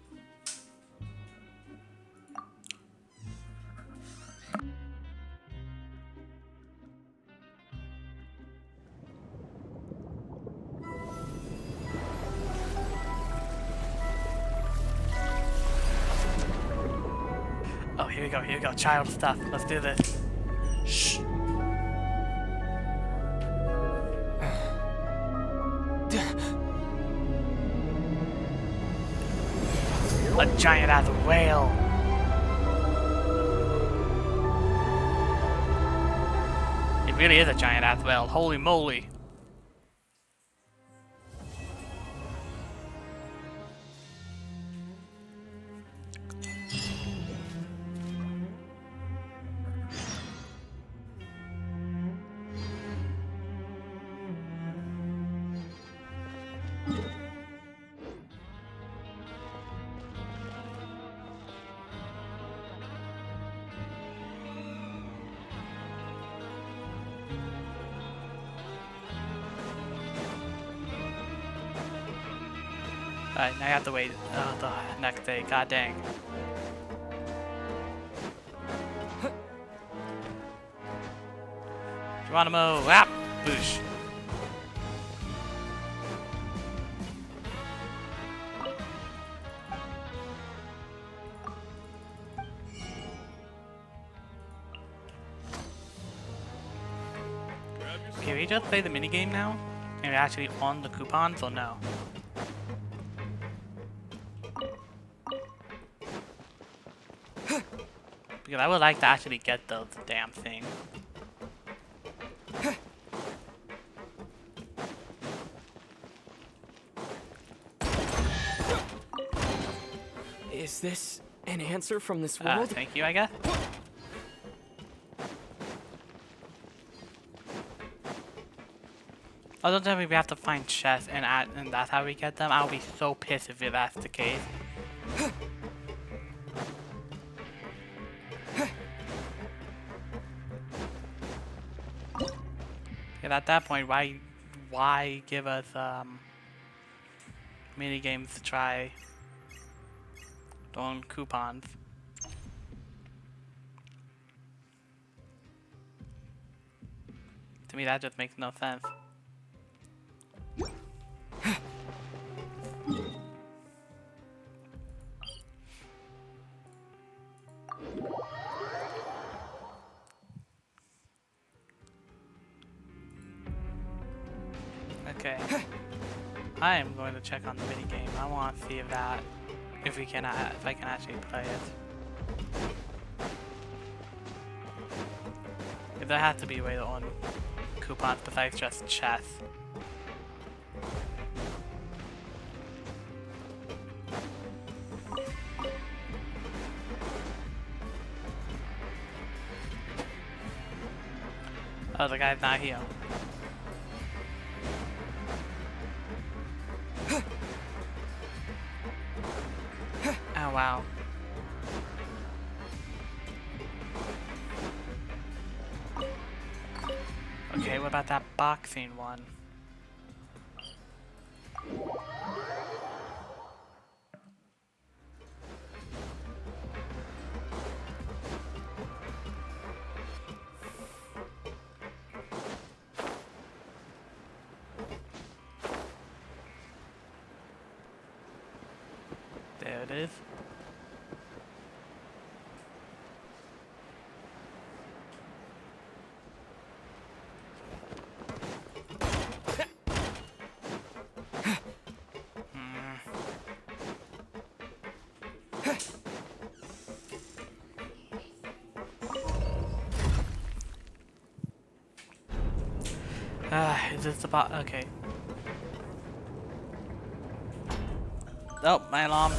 Oh, here we go, Child stuff. Let's do this. Shh. A giant ass whale. It really is a giant ass whale. Holy moly. Alright, now I have to wait the next day. God dang. Geronimo, whap, boosh. Can we just play the minigame now? And we're actually on the coupons or no? Because I would like to actually get those damn thing. Is this an answer from this world? Thank you, I guess. I don't think we have to find chests and that's how we get them. I'll be so pissed if that's the case. And at that point, why give us mini games to try on coupons? To me, that just makes no sense. Okay. I am going to check on the mini game. I want to see if I can actually play it. If there has to be a way to earn coupons besides just chess. Oh, the guy's not here. Oh, wow. Okay, what about that boxing one? There it is. Is this the bot? Okay. Oh, my alarm.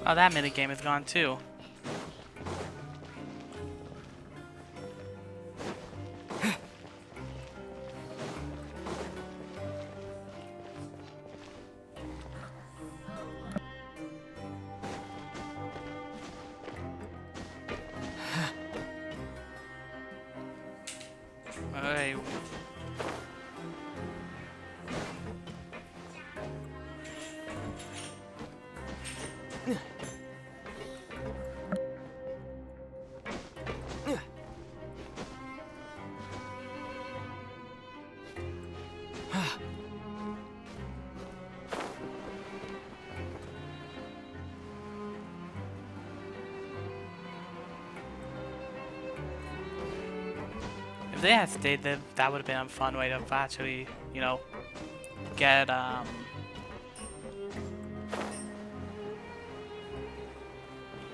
Oh, that minigame is gone too. Alright. If they had stayed there, that would have been a fun way to actually, you know, get,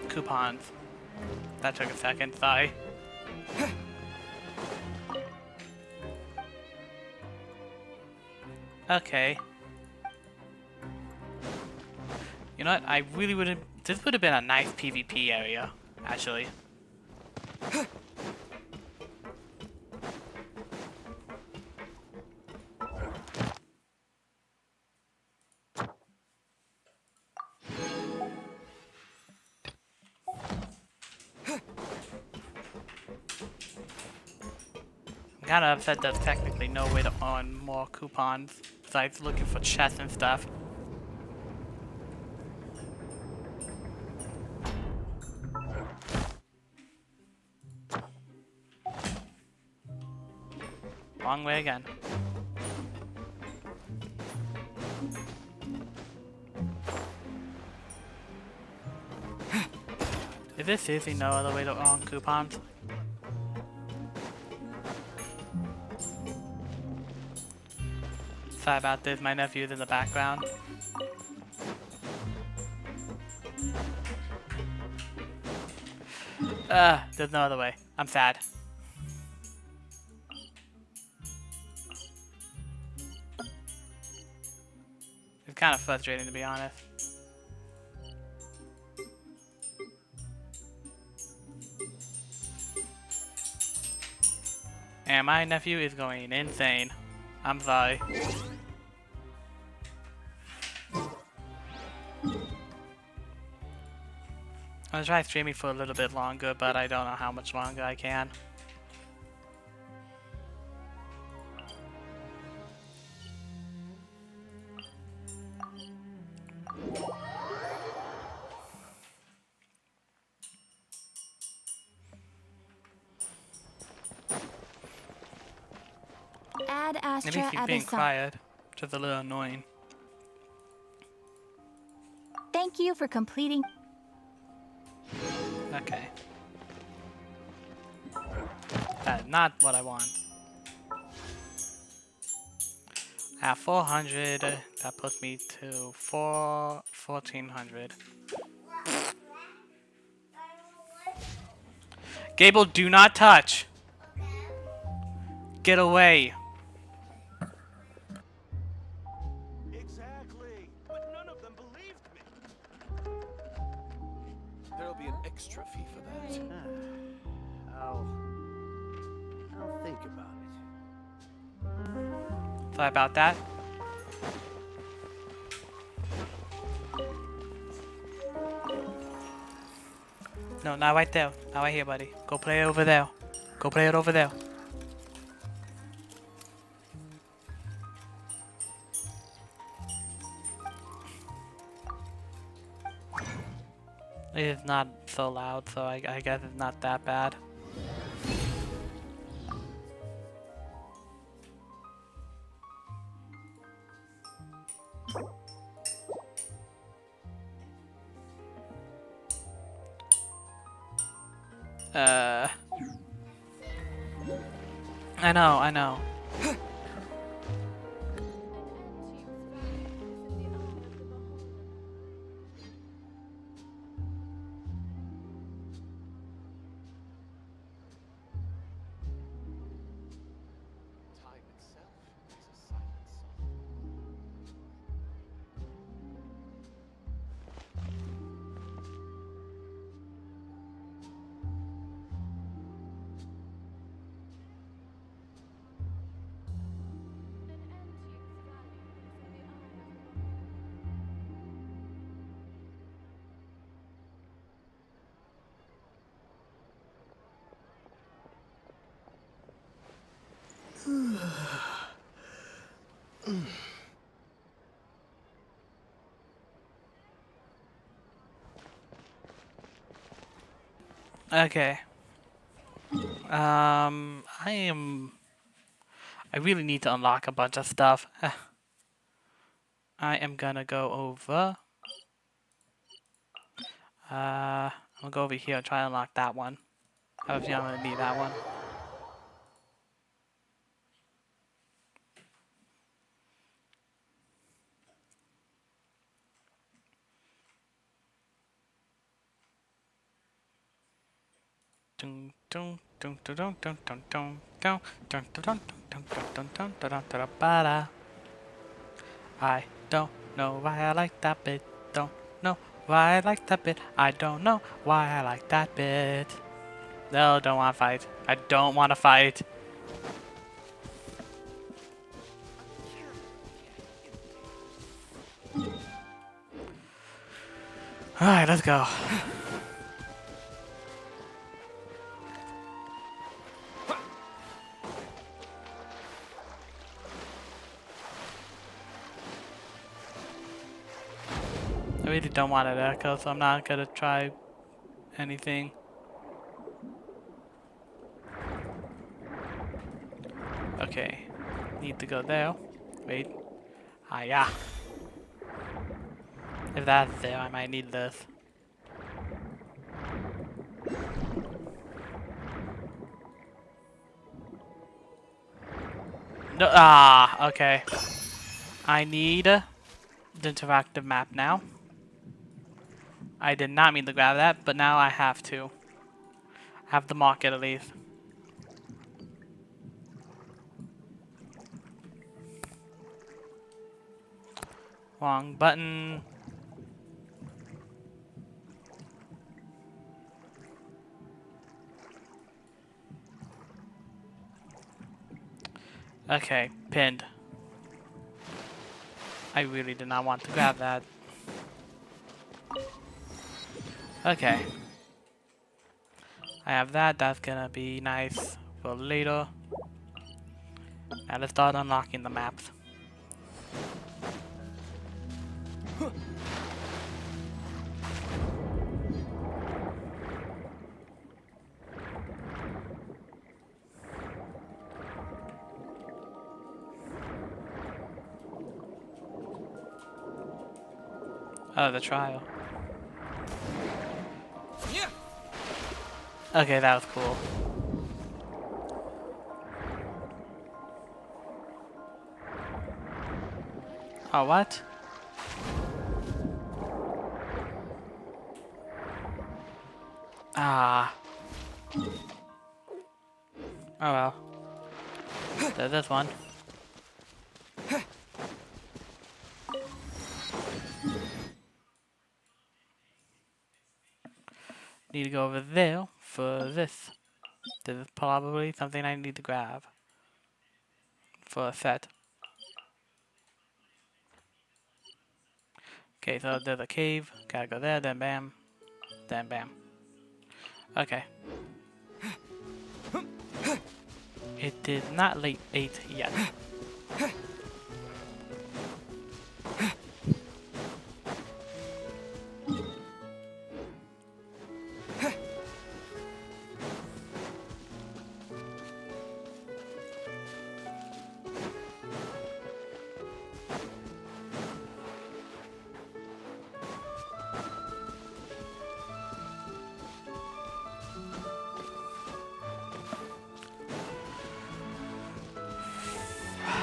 coupons. That took a second, sorry. Okay. You know what, I really wouldn't, this would have been a nice PvP area, actually. I'm kind of upset there's technically no way to earn more coupons besides looking for chests and stuff. Wrong way again. Is there seriously no other way to earn coupons? Sorry about this, my nephew's in the background. There's no other way. I'm sad. It's kind of frustrating, to be honest. And my nephew is going insane. I'm sorry. I'm gonna try streaming for a little bit longer, but I don't know how much longer I can. Add Maybe Astra he's being Abyssal. quiet, which is a little annoying. Thank you for completing. Okay. That's not what I want. At 400, that puts me to 1400. Gable, do not touch. Get away. Exactly. But none of them believed me. There'll be an extra fee for that. I'll think about it. Sorry about that. No, not right there. Not right here, buddy. Go play it over there. Go play it over there. It is not so loud, so I guess it's not that bad. I know. Okay. I really need to unlock a bunch of stuff. I am gonna go over. I'm gonna go over here and try to unlock that one. Obviously, I'm gonna need that one. I don't know why I like that bit. Don't know why I like that bit. I don't know why I like that bit. No, don't want to fight. I don't want to fight. Alright, let's go. I really don't want it echo, so I'm not gonna try anything. Okay, need to go there. Wait. Ah, yeah. If that's there, I might need this. No, okay. I need the interactive map now. I did not mean to grab that, but now I have to. Have the market at least. Wrong button. Okay, pinned. I really did not want to grab that. Okay. I have that. That's gonna be nice for later. Now let's start unlocking the maps. Oh, the trial. Okay, that was cool. Oh, what? Ah. Oh well. There's this one. Need to go over there for this. This is probably something I need to grab for a set. Okay, so there's a cave. Gotta go there, then bam. Then bam. Okay. It did not late 8 yet.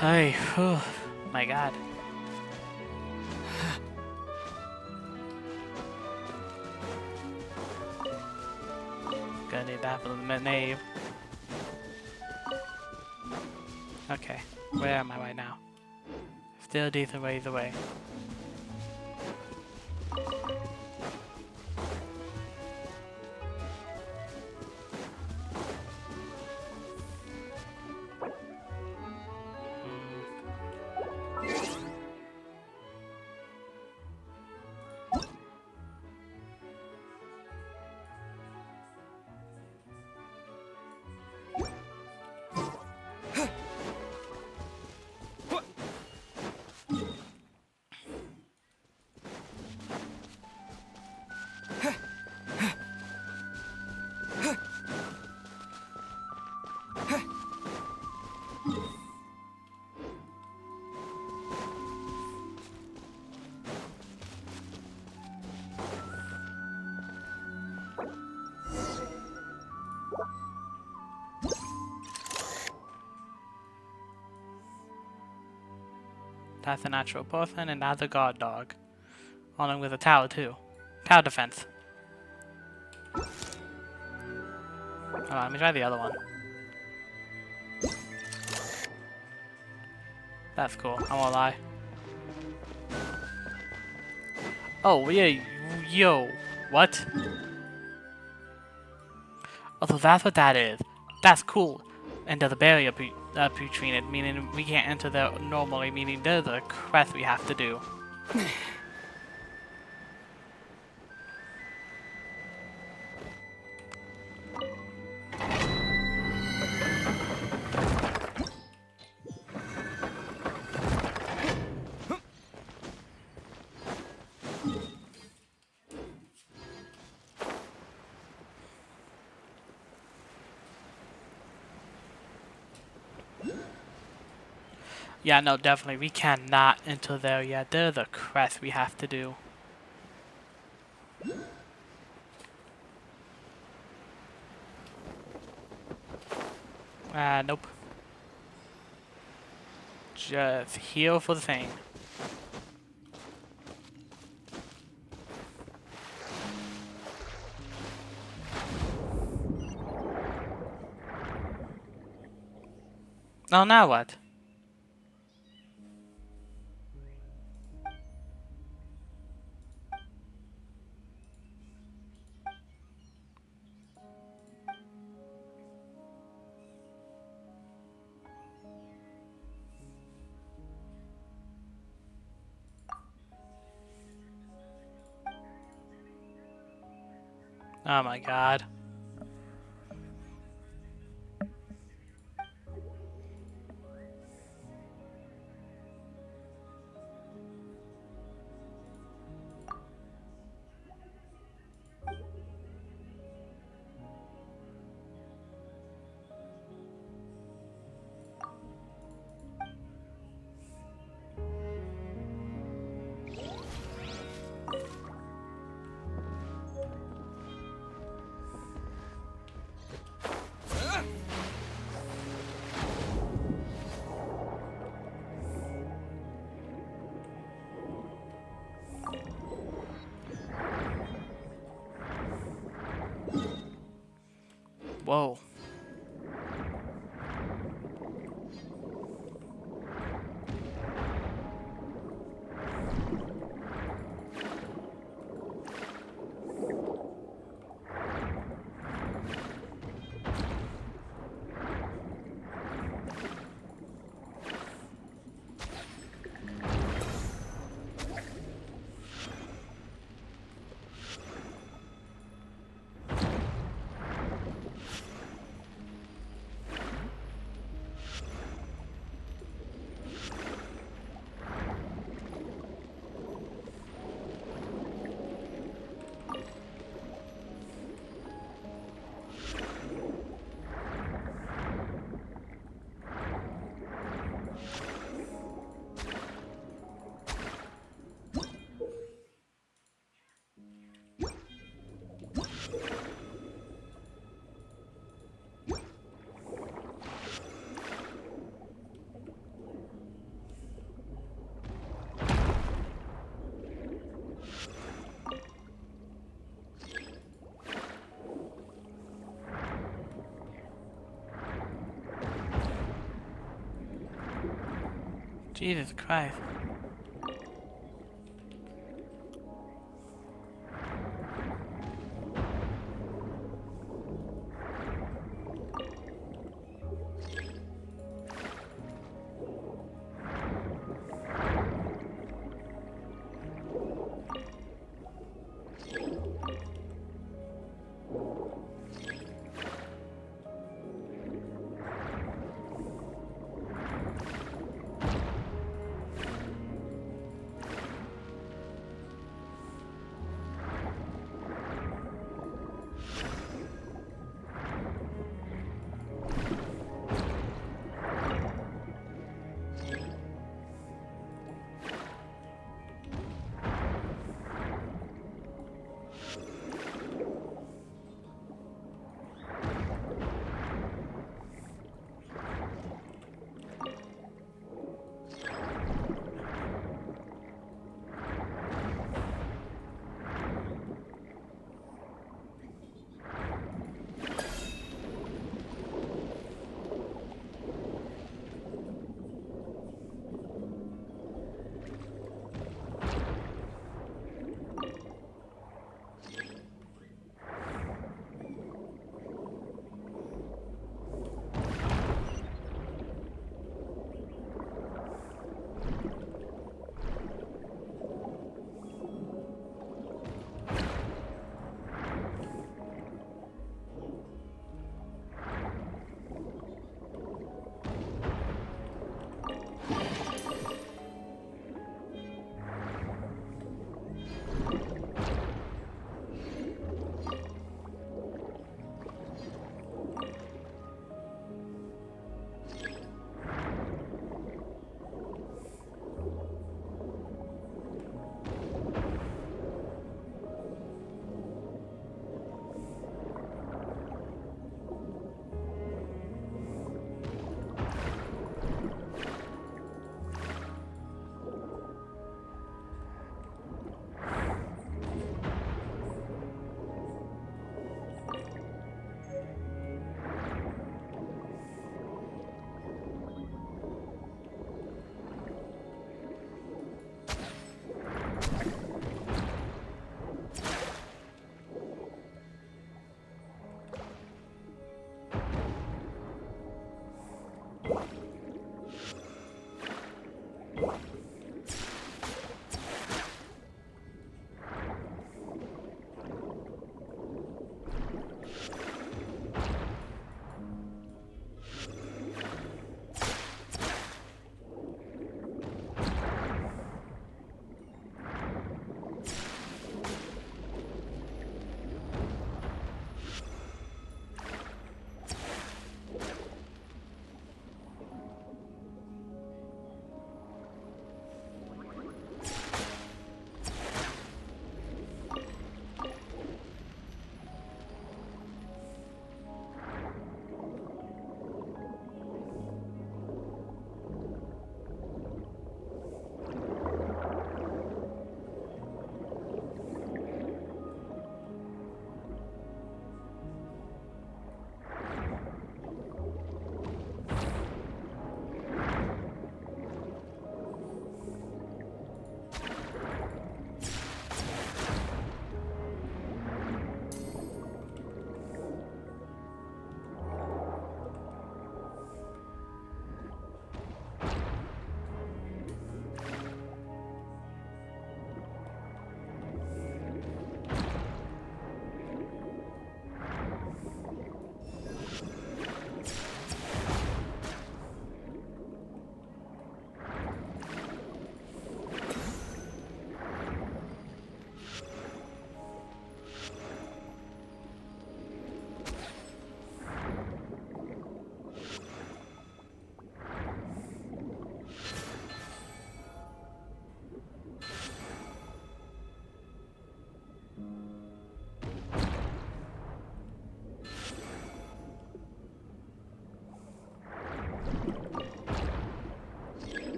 Hey, whew, my god. Gonna need that for the nave. Okay, where am I right now? Still a decent ways away. That's a natural person, and that's a guard dog. Along with a tower, too. Tower defense. Hold on, let me try the other one. That's cool, I won't lie. Oh, yeah, yo, what? Oh, so that's what that is. That's cool. And there's a barrier between it, meaning we can't enter there normally, meaning there's a quest we have to do. Yeah, no, definitely. We cannot enter there yet. There's a quest we have to do. Nope. Just heal for the thing. Oh, now what? Oh my god. Whoa. Jesus Christ.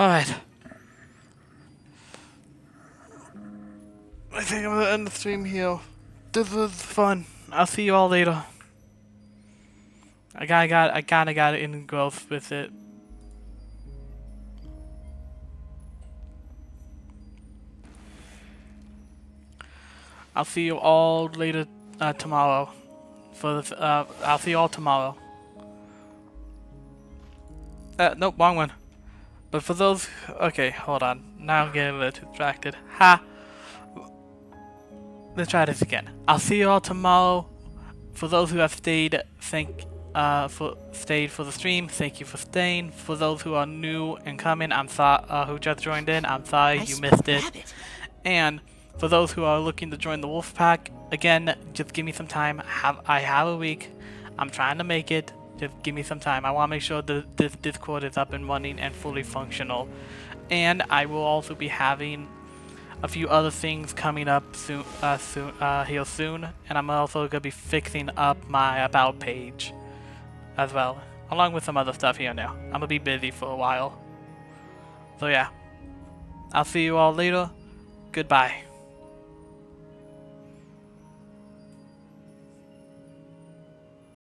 Alright. I think I'm gonna end the stream here. This was fun. I'll see you all later. I kinda got engrossed with it. I'll see you all later tomorrow. I'll see you all tomorrow. Nope, wrong one. But for those, okay, hold on. Now I'm getting a little distracted. Ha! Let's try this again. I'll see you all tomorrow. For those who have stayed, stayed for the stream. Thank you for staying. For those who are new and coming, I'm sorry. Who just joined in, I'm sorry you missed it. And for those who are looking to join the wolf pack, again, just give me some time. I have a week. I'm trying to make it. Just give me some time. I want to make sure that this Discord is up and running and fully functional. And I will also be having a few other things coming up soon, here soon. And I'm also gonna be fixing up my about page as well, along with some other stuff here and there. I'm gonna be busy for a while. So yeah, I'll see you all later. Goodbye.